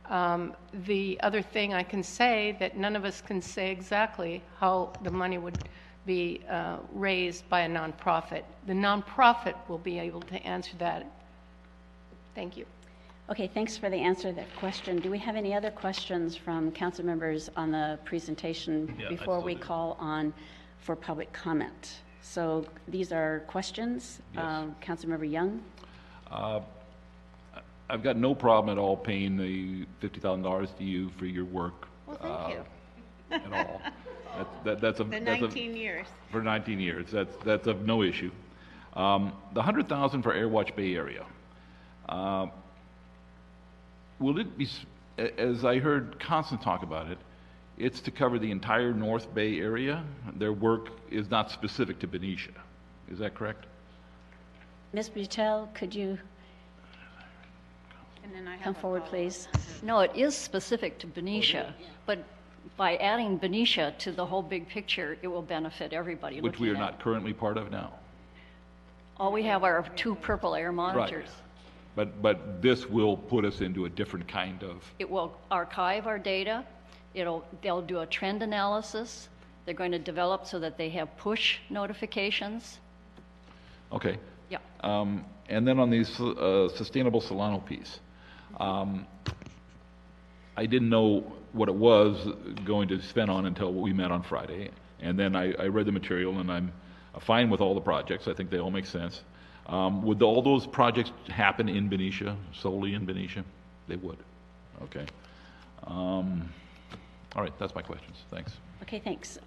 The other thing I can say that none of us can say exactly how the money would be raised by a nonprofit. The nonprofit will be able to answer that. Thank you. Okay, thanks for the answer to that question. Do we have any other questions from council members on the presentation before we call on for public comment? So these are questions. Yes. Councilmember Young. I've got no problem at all paying the $50,000 to you for your work. Well, thank you. At all. That's a, The that's 19 years. For 19 years, that's of no issue. The $100,000 for Airwatch Bay Area. Will it be, as I heard Constance talk about it, it's to cover the entire North Bay area? Their work is not specific to Benicia. Is that correct? Ms. Butel, could you And then I have come a forward, follow-up. please? No, it is specific to Benicia, but by adding Benicia to the whole big picture, it will benefit everybody. Which we are looking at not currently part of now. it. All we have are 2 purple air monitors. But this will put us into a different kind of, It will archive our data. They'll do a trend analysis. They're going to develop so that they have push notifications. okay. Yeah. And then on the sustainable Solano piece, I didn't know what it was going to spend on until we met on Friday. And then I read the material, and I'm fine with all the projects. I think they all make sense. Would all those projects happen in Benicia, solely in Benicia? They would. Okay. All right, that's my questions. Thanks. Okay, thanks.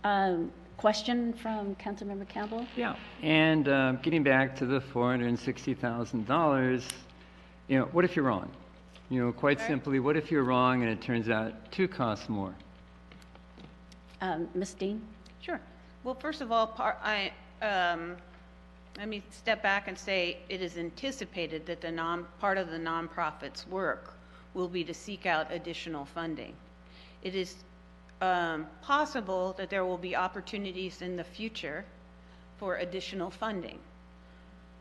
Question from Councilmember Campbell? Yeah, and getting back to the $460,000, you know, what if you're wrong? You know, quite simply, what if you're wrong and it turns out to cost more? Ms. Dean? Sure. Well, first of all, let me step back and say it is anticipated that part of the nonprofit's work will be to seek out additional funding. It is possible that there will be opportunities in the future for additional funding.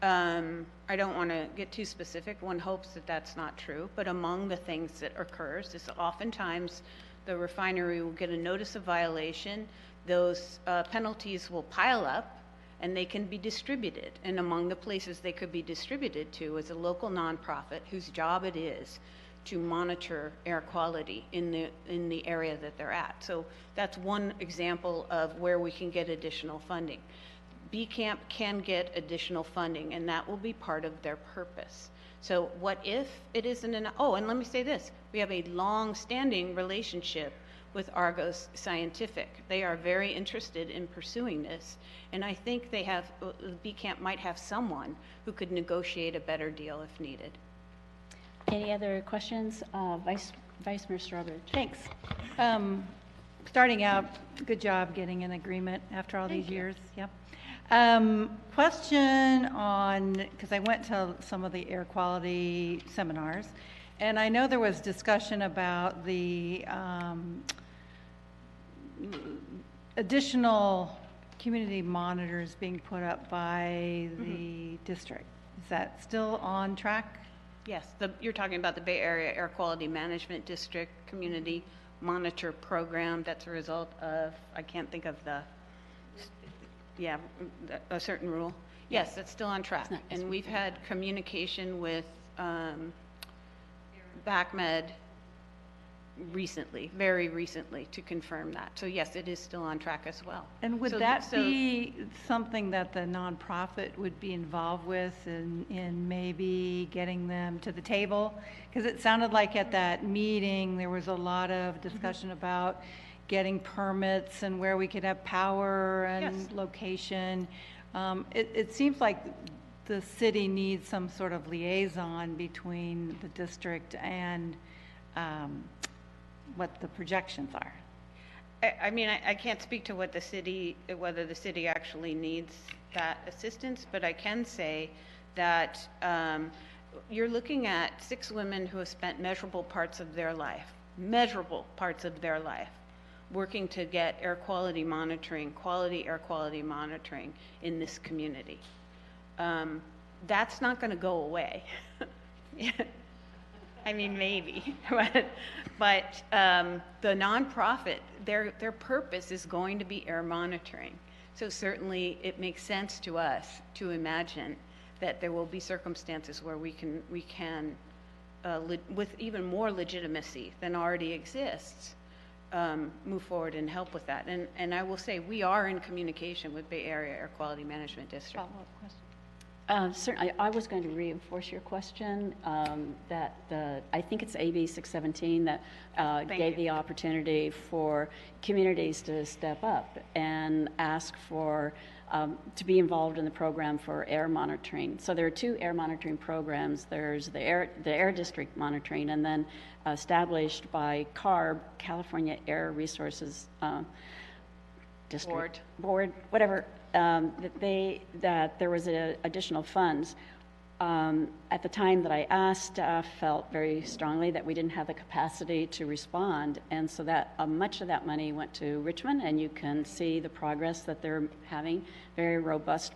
I don't want to get too specific. One hopes that that's not true, but among the things that occurs is oftentimes the refinery will get a notice of violation. Those penalties will pile up and they can be distributed. And among the places they could be distributed to is a local nonprofit whose job it is to monitor air quality in the area that they're at. So that's one example of where we can get additional funding. B Camp can get additional funding, and that will be part of their purpose. So what if it isn't enough? Oh, and let me say this. We have a long-standing relationship with Argos Scientific. They are very interested in pursuing this, and I think B Camp might have someone who could negotiate a better deal if needed. Any other questions? Vice Mayor Strawbridge. Thanks. Starting out, good job getting an agreement after all these years. Yep. Question on, because I went to some of the air quality seminars, and I know there was discussion about the additional community monitors being put up by the district. Is that still on track? Yes, you're talking about the Bay Area Air Quality Management District Community Monitor Program. That's a result of, I can't think of a certain rule. Yes, that's still on track. And we've had communication with BACMed recently, very recently, to confirm that. So yes, it is still on track as well. And would that be something that the nonprofit would be involved with in maybe getting them to the table? Because it sounded like at that meeting there was a lot of discussion about getting permits and where we could have power and location. It seems like the city needs some sort of liaison between the district and what the projections are. I mean, I can't speak to whether the city actually needs that assistance, but I can say that you're looking at 6 women who have spent measurable parts of their life, working to get quality air quality monitoring in this community. That's not going to go away. I mean, maybe, but the nonprofit, their purpose is going to be air monitoring. So certainly it makes sense to us to imagine that there will be circumstances where we can with even more legitimacy than already exists, move forward and help with that. And I will say we are in communication with Bay Area Air Quality Management District. Follow-up question. Certainly, I was going to reinforce your question that I think it's AB 617 that gave the opportunity for communities to step up and ask for to be involved in the program for air monitoring. So there are 2 air monitoring programs. There's the air district monitoring, and then established by CARB, California Air Resources District Board, whatever. That there was additional funds. At the time that I asked, staff felt very strongly that we didn't have the capacity to respond, and so that much of that money went to Richmond, and you can see the progress that they're having, very robust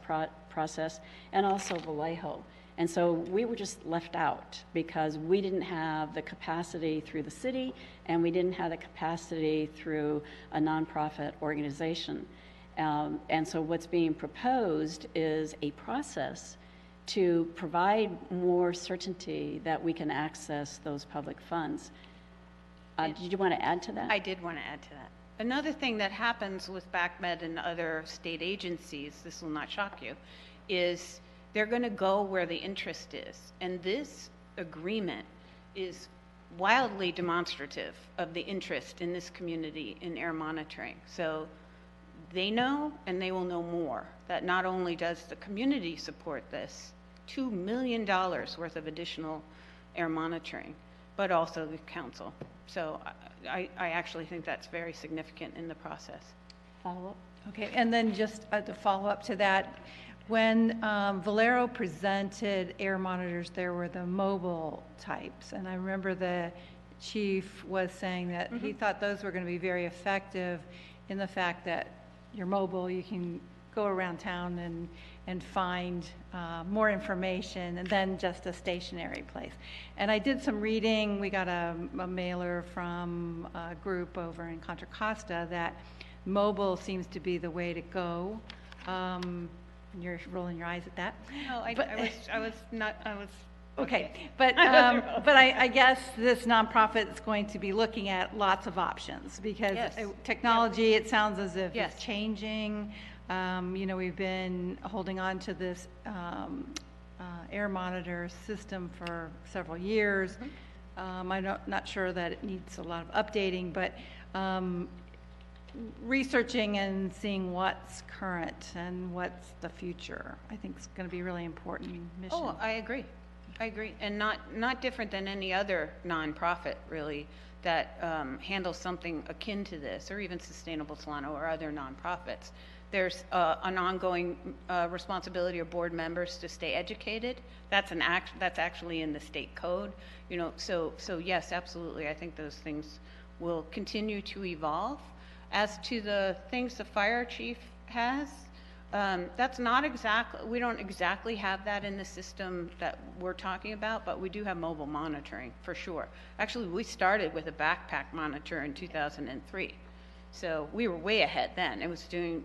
process, and also Vallejo. And so we were just left out because we didn't have the capacity through the city, and we didn't have the capacity through a nonprofit organization. And so what's being proposed is a process to provide more certainty that we can access those public funds. Did you want to add to that? I did want to add to that. Another thing that happens with BACMed and other state agencies, this will not shock you, is they're going to go where the interest is. And this agreement is wildly demonstrative of the interest in this community in air monitoring. So they know, and they will know more, that not only does the community support this, $2 million worth of additional air monitoring, but also the council. So I actually think that's very significant in the process. Follow-up? Okay, and then just to follow up to that, when Valero presented air monitors, there were the mobile types, and I remember the chief was saying that he thought those were going to be very effective in the fact that you're mobile, you can go around town and find more information than just a stationary place. And I did some reading. We got a mailer from a group over in Contra Costa that mobile seems to be the way to go. You're rolling your eyes at that. No, I was okay. But I guess this nonprofit is going to be looking at lots of options because technology, it sounds as if it's changing. You know, we've been holding on to this air monitor system for several years. I'm not sure that it needs a lot of updating, but researching and seeing what's current and what's the future, I think is going to be a really important mission. Oh, I agree. And not different than any other nonprofit, really, that handles something akin to this, or even Sustainable Solano or other nonprofits. There's an ongoing responsibility of board members to stay educated. That's actually in the state code. You know, so yes, absolutely. I think those things will continue to evolve. As to the things the fire chief has, that's not exactly, we don't exactly have that in the system that we're talking about, but we do have mobile monitoring for sure. Actually, we started with a backpack monitor in 2003. So we were way ahead then. It was doing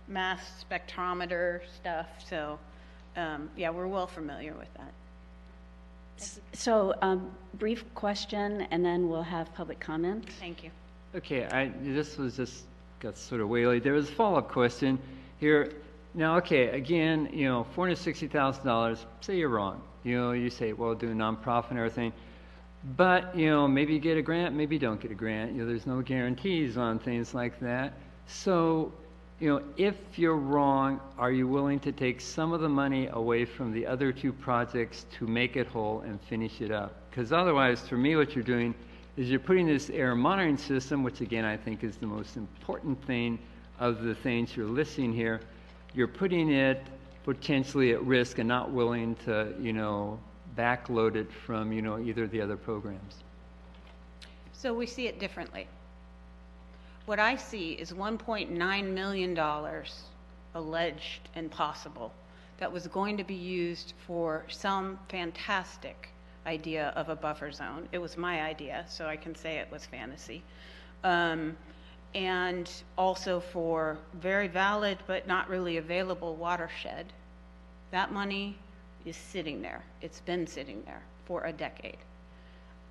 mass spectrometer stuff. So yeah, we're well familiar with that. So brief question, and then we'll have public comment. Thank you. Okay, this was just got sort of way late. There was a follow-up question here. Now, okay, again, you know, $460,000, say you're wrong. You know, you say, well, do a nonprofit and everything. But, you know, maybe you get a grant, maybe you don't get a grant. You know, there's no guarantees on things like that. So, you know, if you're wrong, are you willing to take some of the money away from the other two projects to make it whole and finish it up? Because otherwise, for me, what you're doing is you're putting this air monitoring system, which again I think is the most important thing of the things you're listing here, you're putting it potentially at risk and not willing to, you know, backload it from, you know, either of the other programs. So we see it differently. What I see is $1.9 million alleged and possible that was going to be used for some fantastic idea of a buffer zone. It was my idea, so I can say it was fantasy. And also for very valid but not really available watershed. That money is sitting there. It's been sitting there for a decade.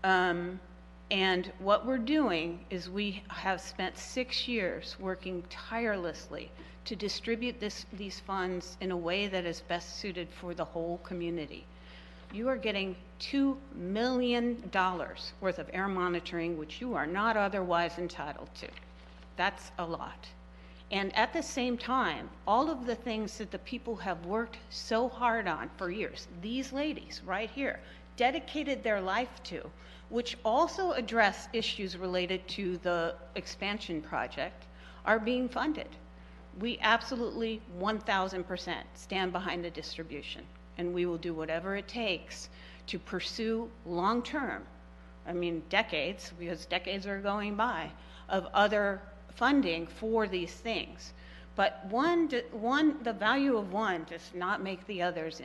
And what we're doing is we have spent 6 years working tirelessly to distribute these funds in a way that is best suited for the whole community. You are getting $2 million worth of air monitoring, which you are not otherwise entitled to. That's a lot. And at the same time, all of the things that the people have worked so hard on for years, these ladies right here, dedicated their life to, which also address issues related to the expansion project, are being funded. We absolutely 1,000% stand behind the distribution. And we will do whatever it takes to pursue long-term, I mean decades, because decades are going by, of other funding for these things. But the value of one does not make the others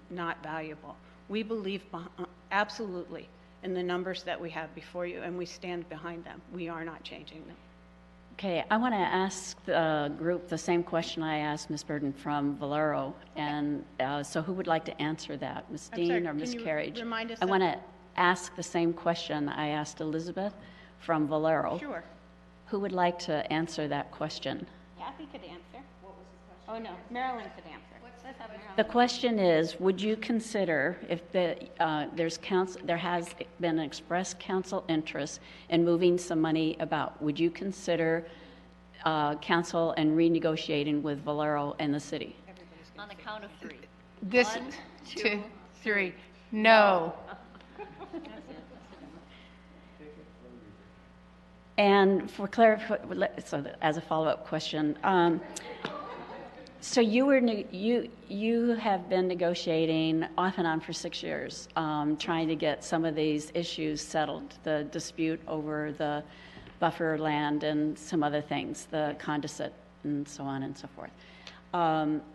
not valuable. We believe absolutely in the numbers that we have before you, and we stand behind them. We are not changing them. Okay, I want to ask the group the same question I asked Ms. Burden from Valero. Okay. And so who would like to answer that, Ms. Dean or Ms. Carriage? I want to ask the same question I asked Elizabeth from Valero. Sure. Who would like to answer that question? Kathy could answer. What was the question? Oh, no, Marilyn could answer. Let's have Marilyn. The question is, would you consider, if there has been an express council interest in moving some money about, would you consider council and renegotiating with Valero and the city? On the count of three. This, 1, 2, 3. No. And for so as a follow-up question, so you have been negotiating off and on for 6 years, trying to get some of these issues settled, the dispute over the buffer land and some other things, the conduit and so on and so forth.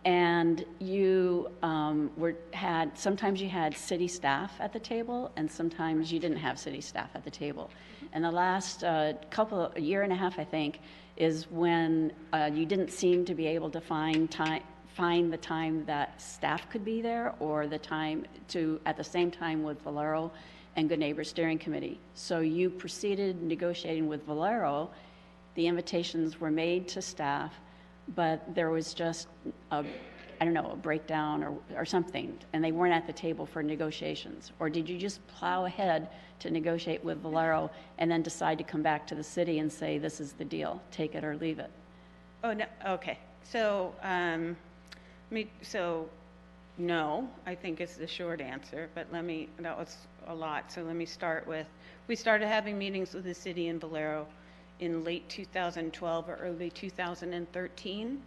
And you sometimes you had city staff at the table, and sometimes you didn't have city staff at the table. And the last a year and a half, I think, is when you didn't seem to be able to find the time that staff could be there, or the time at the same time with Valero and Good Neighbor Steering Committee. So you proceeded negotiating with Valero. The invitations were made to staff, but there was just a breakdown or something, and they weren't at the table for negotiations? Or did you just plow ahead to negotiate with Valero and then decide to come back to the city and say, this is the deal, take it or leave it? Oh, no, okay. So, no, I think is the short answer, but that was a lot. So let me start with, we started having meetings with the city and Valero in late 2012 or early 2013.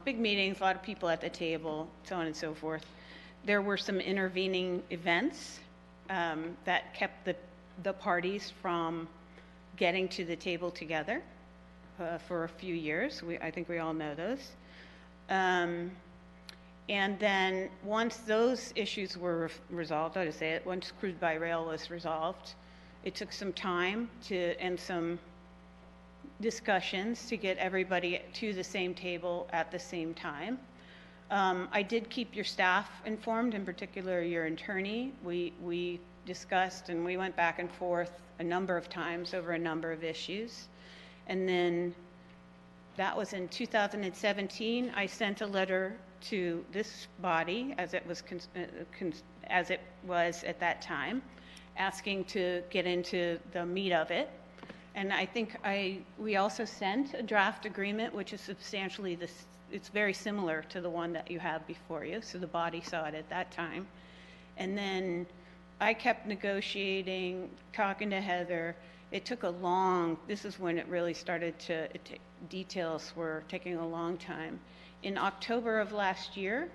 Big meetings, a lot of people at the table, so on and so forth. There were some intervening events that kept the parties from getting to the table together for a few years. I think we all know those. And then once those issues were resolved, I'll just say it, once crude by rail was resolved, it took some time and some discussions to get everybody to the same table at the same time. I did keep your staff informed, in particular your attorney. We discussed and we went back and forth a number of times over a number of issues. And then that was in 2017. I sent a letter to this body, as it was at that time, asking to get into the meat of it. And I think we also sent a draft agreement, which is substantially it's very similar to the one that you have before you. So the body saw it at that time. And then I kept negotiating, talking to Heather. It took this is when it really started details were taking a long time. In October of last year,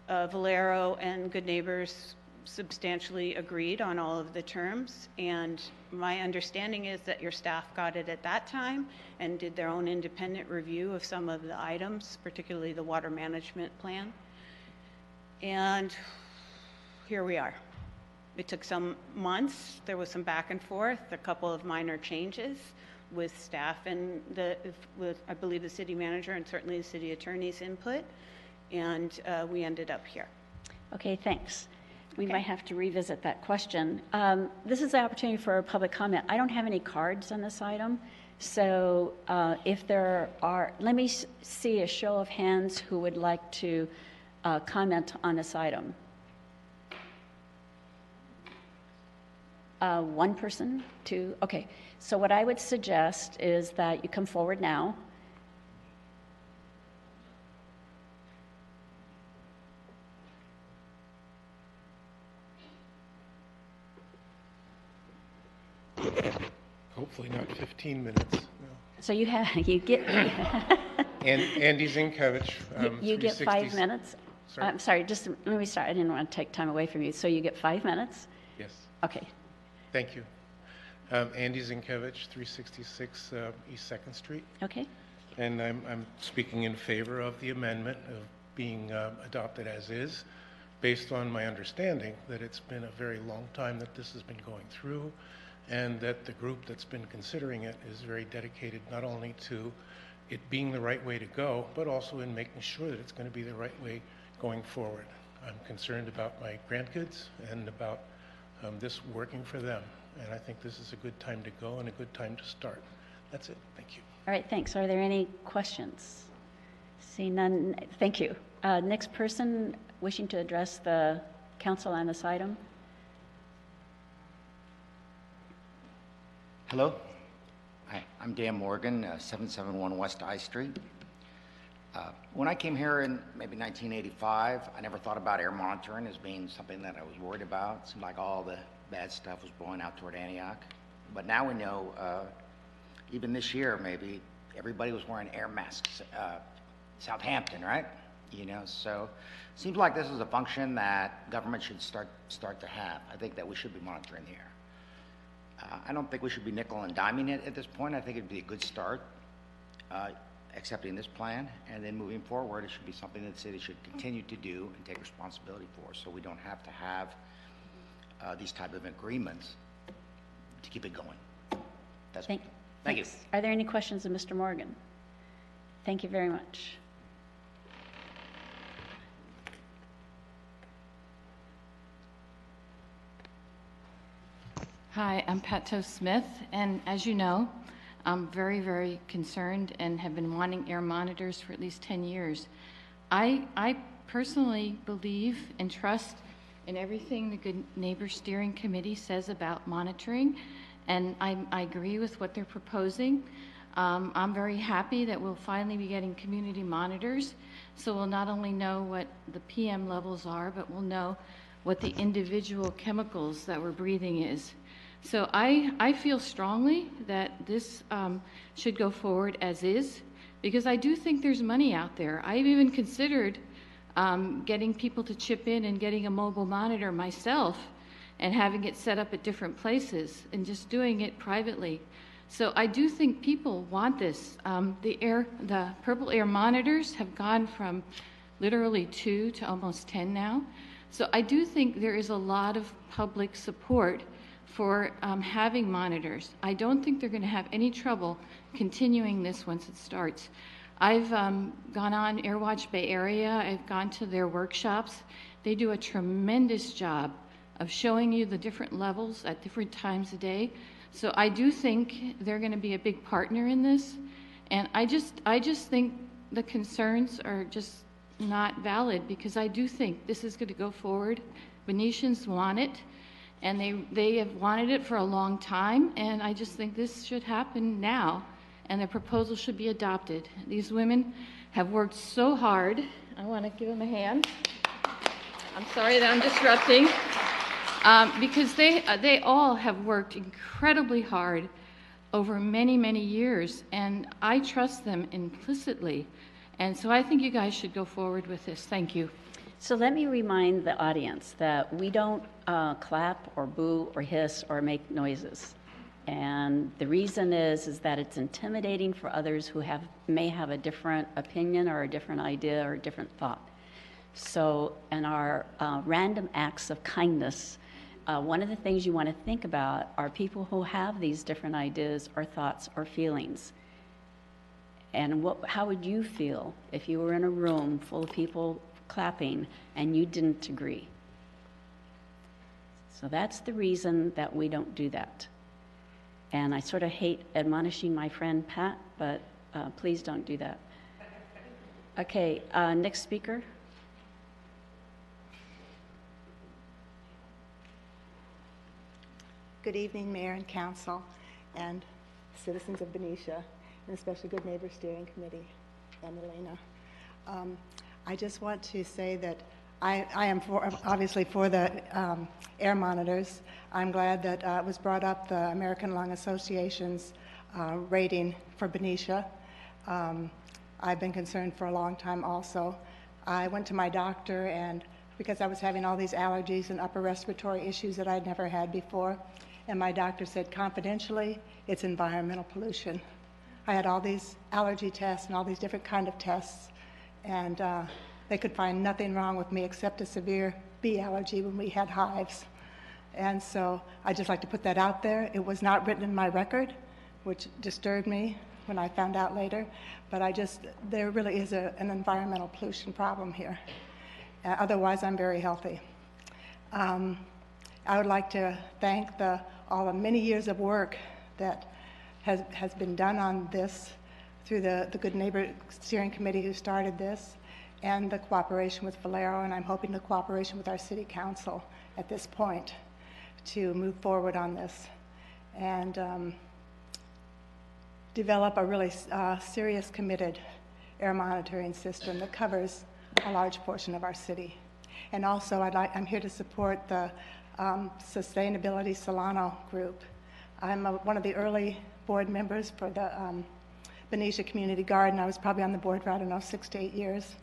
Valero and Good Neighbors substantially agreed on all of the terms, and my understanding is that your staff got it at that time and did their own independent review of some of the items, particularly the water management plan. And here we are. It took some months. There was some back and forth, a couple of minor changes with staff and with I believe the city manager and certainly the city attorney's input, and we ended up here. Okay, thanks. We might have to revisit that question. This is the opportunity for a public comment. I don't have any cards on this item, so if there are, let me see a show of hands who would like to comment on this item. One person, two, okay. So what I would suggest is that you come forward now. Hopefully not 15 minutes. No. So you get. And Andy Zinkevich. You get 5 minutes. Sorry? I'm sorry, just let me start. I didn't want to take time away from you. So you get 5 minutes? Yes. Okay. Thank you. Andy Zinkevich, 366 East 2nd Street. Okay. And I'm speaking in favor of the amendment of being adopted as is, based on my understanding that it's been a very long time that this has been going through, and that the group that's been considering it is very dedicated not only to it being the right way to go, but also in making sure that it's going to be the right way going forward. I'm concerned about my grandkids and about this working for them, and I think this is a good time to go and a good time to start. That's it. Thank you. All right, thanks. Are there any questions? See none. Thank you. Next person wishing to address the council on this item? Hello. Hi, I'm Dan Morgan, 771 West I Street. When I came here in maybe 1985, I never thought about air monitoring as being something that I was worried about. It seemed like all the bad stuff was blowing out toward Antioch. But now we know even this year, maybe, everybody was wearing air masks. Southampton, right? You know, so seems like this is a function that government should start to have. I think that we should be monitoring the air. I don't think we should be nickel and diming it at this point. I think it'd be a good start, accepting this plan, and then moving forward, it should be something that the city should continue to do and take responsibility for, so we don't have to have these type of agreements to keep it going. That's thank you. Are there any questions of Mr. Morgan? Thank you very much. Hi, I'm Pato Smith, and as you know, I'm very, very concerned and have been wanting air monitors for at least 10 years. I personally believe and trust in everything the Good Neighbor Steering Committee says about monitoring, and I agree with what they're proposing. I'm very happy that we'll finally be getting community monitors, so we'll not only know what the PM levels are, but we'll know what the individual chemicals that we're breathing is. So I feel strongly that this should go forward as is, because I do think there's money out there. I've even considered getting people to chip in and getting a mobile monitor myself and having it set up at different places and just doing it privately. So I do think people want this. The purple air monitors have gone from literally 2 to almost 10 now. So I do think there is a lot of public support for having monitors. I don't think they're going to have any trouble continuing this once it starts. I've gone on AirWatch Bay Area. I've gone to their workshops. They do a tremendous job of showing you the different levels at different times a day. So I do think they're going to be a big partner in this. And I just think the concerns are just not valid, because I do think this is going to go forward. Venetians want it, and they have wanted it for a long time, and I just think this should happen now, and the proposal should be adopted. These women have worked so hard. I want to give them a hand. I'm sorry that I'm disrupting, because they all have worked incredibly hard over many, many years, and I trust them implicitly. And so I think you guys should go forward with this. Thank you. So let me remind the audience that we don't clap or boo or hiss or make noises. And the reason is that it's intimidating for others who may have a different opinion or a different idea or a different thought. So in our random acts of kindness, one of the things you want to think about are people who have these different ideas or thoughts or feelings. And how would you feel if you were in a room full of people clapping and you didn't agree? So that's the reason that we don't do that. And I sort of hate admonishing my friend Pat, but please don't do that. Okay, next speaker. Good evening, Mayor and Council, and citizens of Benicia, and especially Good Neighbor Steering Committee, and Elena. I just want to say that I am obviously for the air monitors. I'm glad that it was brought up, the American Lung Association's rating for Benicia. I've been concerned for a long time also. I went to my doctor, and because I was having all these allergies and upper respiratory issues that I'd never had before, and my doctor said confidentially, it's environmental pollution. I had all these allergy tests and all these different kind of tests, and they could find nothing wrong with me except a severe bee allergy when we had hives. And so I'd just like to put that out there. It was not written in my record, which disturbed me when I found out later, but there really is an environmental pollution problem here. Otherwise, I'm very healthy. I would like to thank all the many years of work that has been done on this through the Good Neighbor Steering Committee who started this, and the cooperation with Valero, and I'm hoping the cooperation with our City Council at this point to move forward on this and develop a really serious, committed air monitoring system that covers a large portion of our city. And also, I'm here to support the Sustainability Solano group. I'm one of the early board members for the Benicia Community Garden. I was probably on the board for, I don't know, 6 to 8 years,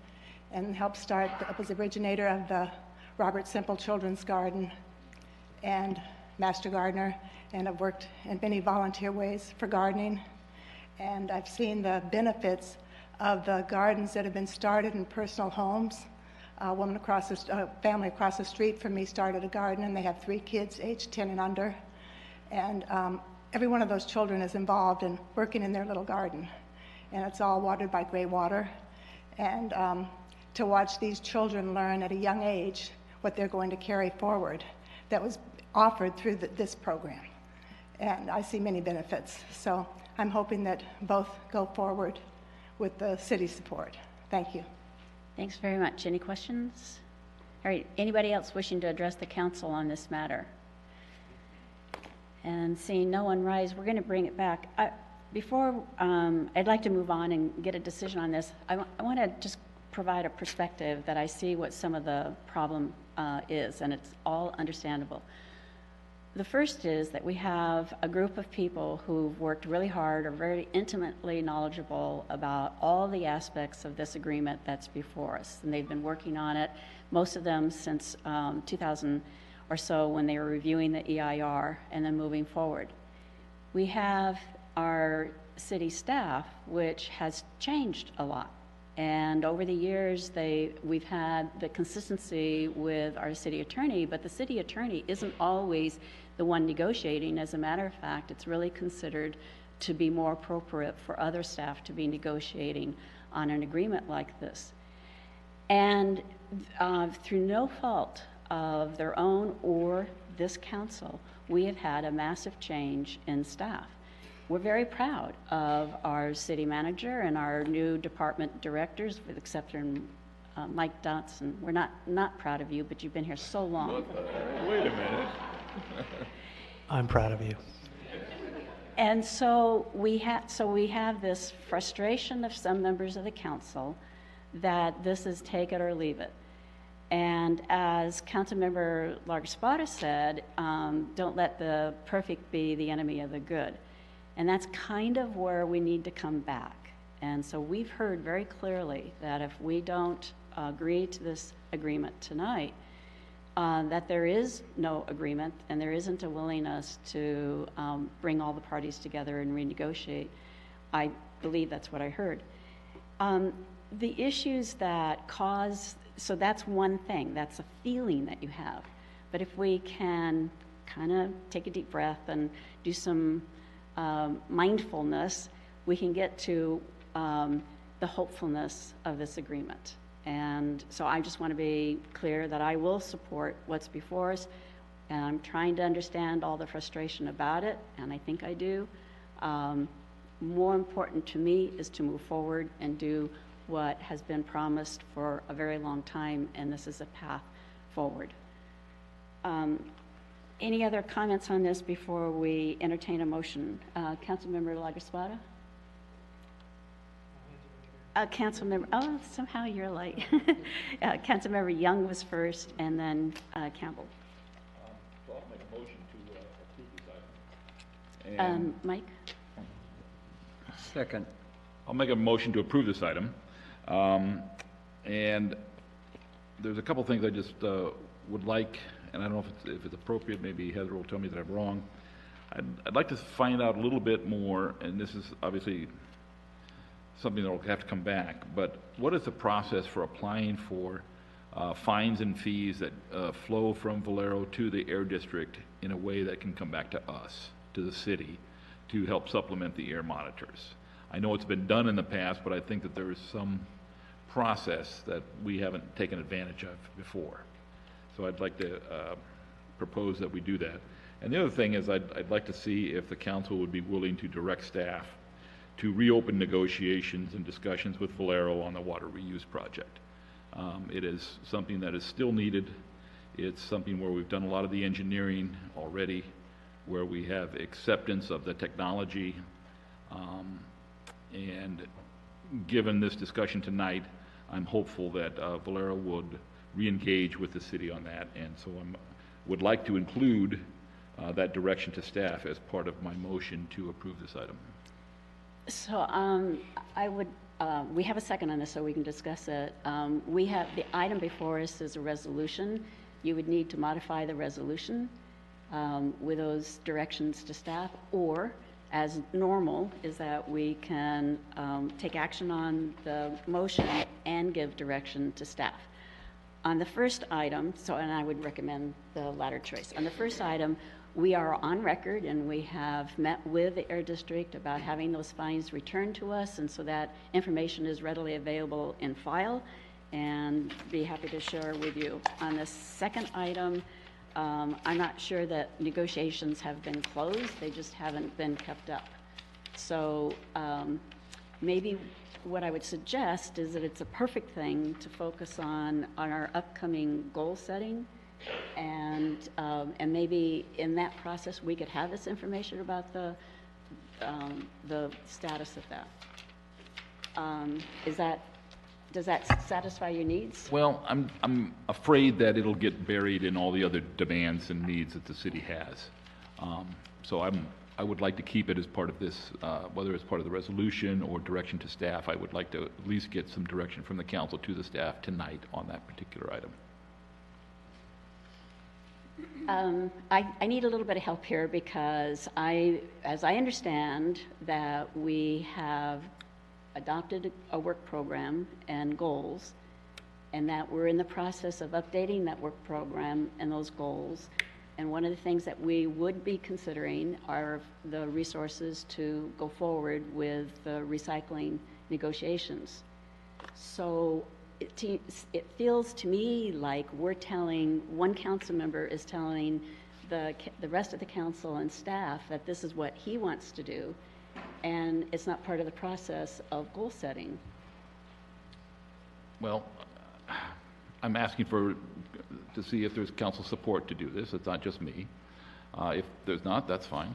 and helped start, was the originator of the Robert Simple Children's Garden and Master Gardener, and I've worked in many volunteer ways for gardening. And I've seen the benefits of the gardens that have been started in personal homes. A family across the street from me started a garden, and they have 3 kids aged 10 and under. And every one of those children is involved in working in their little garden. And it's all watered by gray water. And to watch these children learn at a young age what they're going to carry forward, that was offered through this program. And I see many benefits. So I'm hoping that both go forward with the city support. Thank you. Thanks very much. Any questions? All right, anybody else wishing to address the council on this matter? And seeing no one rise, we're going to bring it back. Before I'd like to move on and get a decision on this, I want to just provide a perspective that I see what some of the problem is, and it's all understandable. The first is that we have a group of people who've worked really hard, are very intimately knowledgeable about all the aspects of this agreement that's before us. And they've been working on it, most of them since 2000 or so, when they were reviewing the EIR and then moving forward. We have our city staff, which has changed a lot. And over the years, we've had the consistency with our city attorney, but the city attorney isn't always the one negotiating. As a matter of fact, it's really considered to be more appropriate for other staff to be negotiating on an agreement like this. And through no fault of their own or this council, we have had a massive change in staff. We're very proud of our city manager and our new department directors, with exception Mike Dotson. We're not proud of you, but you've been here so long. Wait a minute. I'm proud of you. And so we have this frustration of some members of the council that this is take it or leave it. And as Councilmember Largaspada said, don't let the perfect be the enemy of the good. And that's kind of where we need to come back. And so we've heard very clearly that if we don't agree to this agreement tonight, that there is no agreement and there isn't a willingness to bring all the parties together and renegotiate. I believe that's what I heard. The issues that so that's one thing, that's a feeling that you have. But if we can kind of take a deep breath and do some mindfulness, we can get to the hopefulness of this agreement. And so I just want to be clear that I will support what's before us, and I'm trying to understand all the frustration about it, and I think I do. More important to me is to move forward and do what has been promised for a very long time, and this is a path forward. Any other comments on this before we entertain a motion? Councilmember Largaspada? Councilmember, oh, somehow you're late. Councilmember Young was first, and then Campbell. So I'll make a motion to approve this item. Mike? Second. I'll make a motion to approve this item. And there's a couple things I just would like, and I don't know if it's appropriate, maybe Heather will tell me that I'm wrong. I'd like to find out a little bit more, and this is obviously something that will have to come back, but what is the process for applying for fines and fees that flow from Valero to the Air District in a way that can come back to us, to the city, to help supplement the air monitors? I know it's been done in the past, but I think that there is some process that we haven't taken advantage of before. So I'd like to propose that we do that. And the other thing is I'd like to see if the council would be willing to direct staff to reopen negotiations and discussions with Valero on the water reuse project. It is something that is still needed. It's something where we've done a lot of the engineering already, where we have acceptance of the technology. And given this discussion tonight, I'm hopeful that Valero would re-engage with the city on that. And so I would like to include that direction to staff as part of my motion to approve this item. So I would, we have a second on this so we can discuss it. We have, the item before us is a resolution. You would need to modify the resolution with those directions to staff, or as normal is that we can take action on the motion and give direction to staff. On the first item, and I would recommend the latter choice. On the first item, we are on record and we have met with the Air District about having those fines returned to us, and so that information is readily available in file and be happy to share with you. On the second item, I'm not sure that negotiations have been closed, they just haven't been kept up. So maybe what I would suggest is that it's a perfect thing to focus on our upcoming goal setting, and maybe in that process we could have this information about the status of that. Does that satisfy your needs? Well, I'm afraid that it'll get buried in all the other demands and needs that the city has. So I would like to keep it as part of this, whether it's part of the resolution or direction to staff. I would like to at least get some direction from the council to the staff tonight on that particular item. I need a little bit of help here because as I understand that we have adopted a work program and goals, and that we're in the process of updating that work program and those goals. And one of the things that we would be considering are the resources to go forward with the recycling negotiations. So it feels to me like we're telling, one council member is telling the rest of the council and staff that this is what he wants to do, and it's not part of the process of goal setting. Well, I'm asking to see if there's council support to do this. It's not just me. If there's not, that's fine.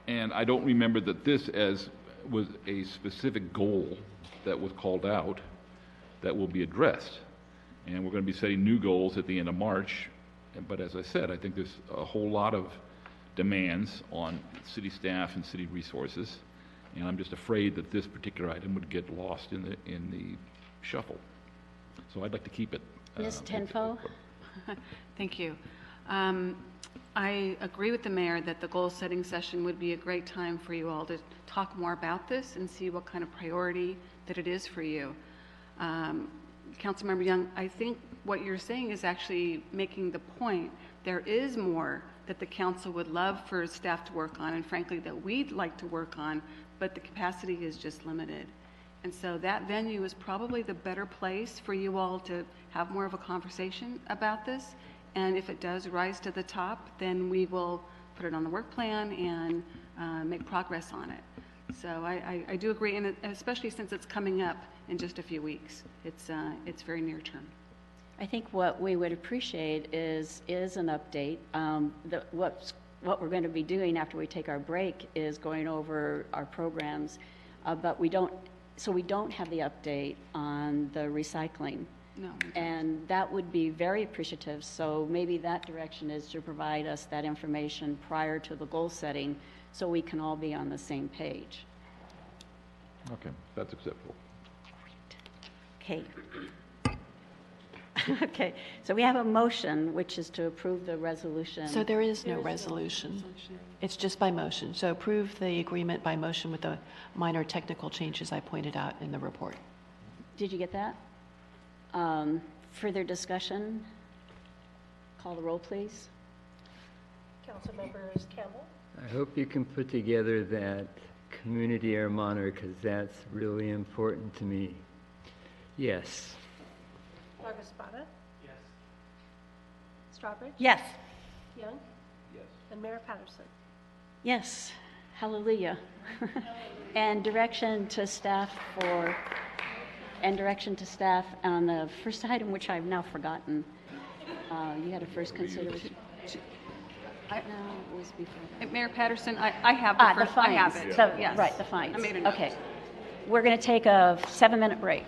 And I don't remember that this was a specific goal that was called out that will be addressed. And we're going to be setting new goals at the end of March. But as I said, I think there's a whole lot of demands on city staff and city resources. And I'm just afraid that this particular item would get lost in the shuffle. So I'd like to keep it. Ms. Tenfo? Thank you. I agree with the mayor that the goal-setting session would be a great time for you all to talk more about this and see what kind of priority that it is for you. Councilmember Young, I think what you're saying is actually making the point. There is more that the council would love for staff to work on, and frankly that we'd like to work on, but the capacity is just limited. And so that venue is probably the better place for you all to have more of a conversation about this. And if it does rise to the top, then we will put it on the work plan and make progress on it. So I do agree, and especially since it's coming up in just a few weeks. It's very near term. I think what we would appreciate is an update. What we're going to be doing after we take our break is going over our programs, but we don't have the update on the recycling. No. And that would be very appreciative. So maybe that direction is to provide us that information prior to the goal setting so we can all be on the same page. Okay, that's acceptable. Okay. Okay, so we have a motion, which is to approve the resolution. So there is no resolution. It's just by motion. So approve the agreement by motion with the minor technical changes I pointed out in the report. Did you get that? Further discussion? Call the roll, please. Councilmembers Campbell, I hope you can put together that community air monitor, because that's really important to me. Yes. Marcus Spada, Yes. Strawbridge, Yes. Young, Yes. and Mayor Patterson. Yes, hallelujah. And direction to staff on the first item, which I've now forgotten. You had a first consideration. No, it was before that. Mayor Patterson, I have the first. The fines. I have it. So, Yes. right, the fines. I made a note. Okay. We're going to take a 7-minute break.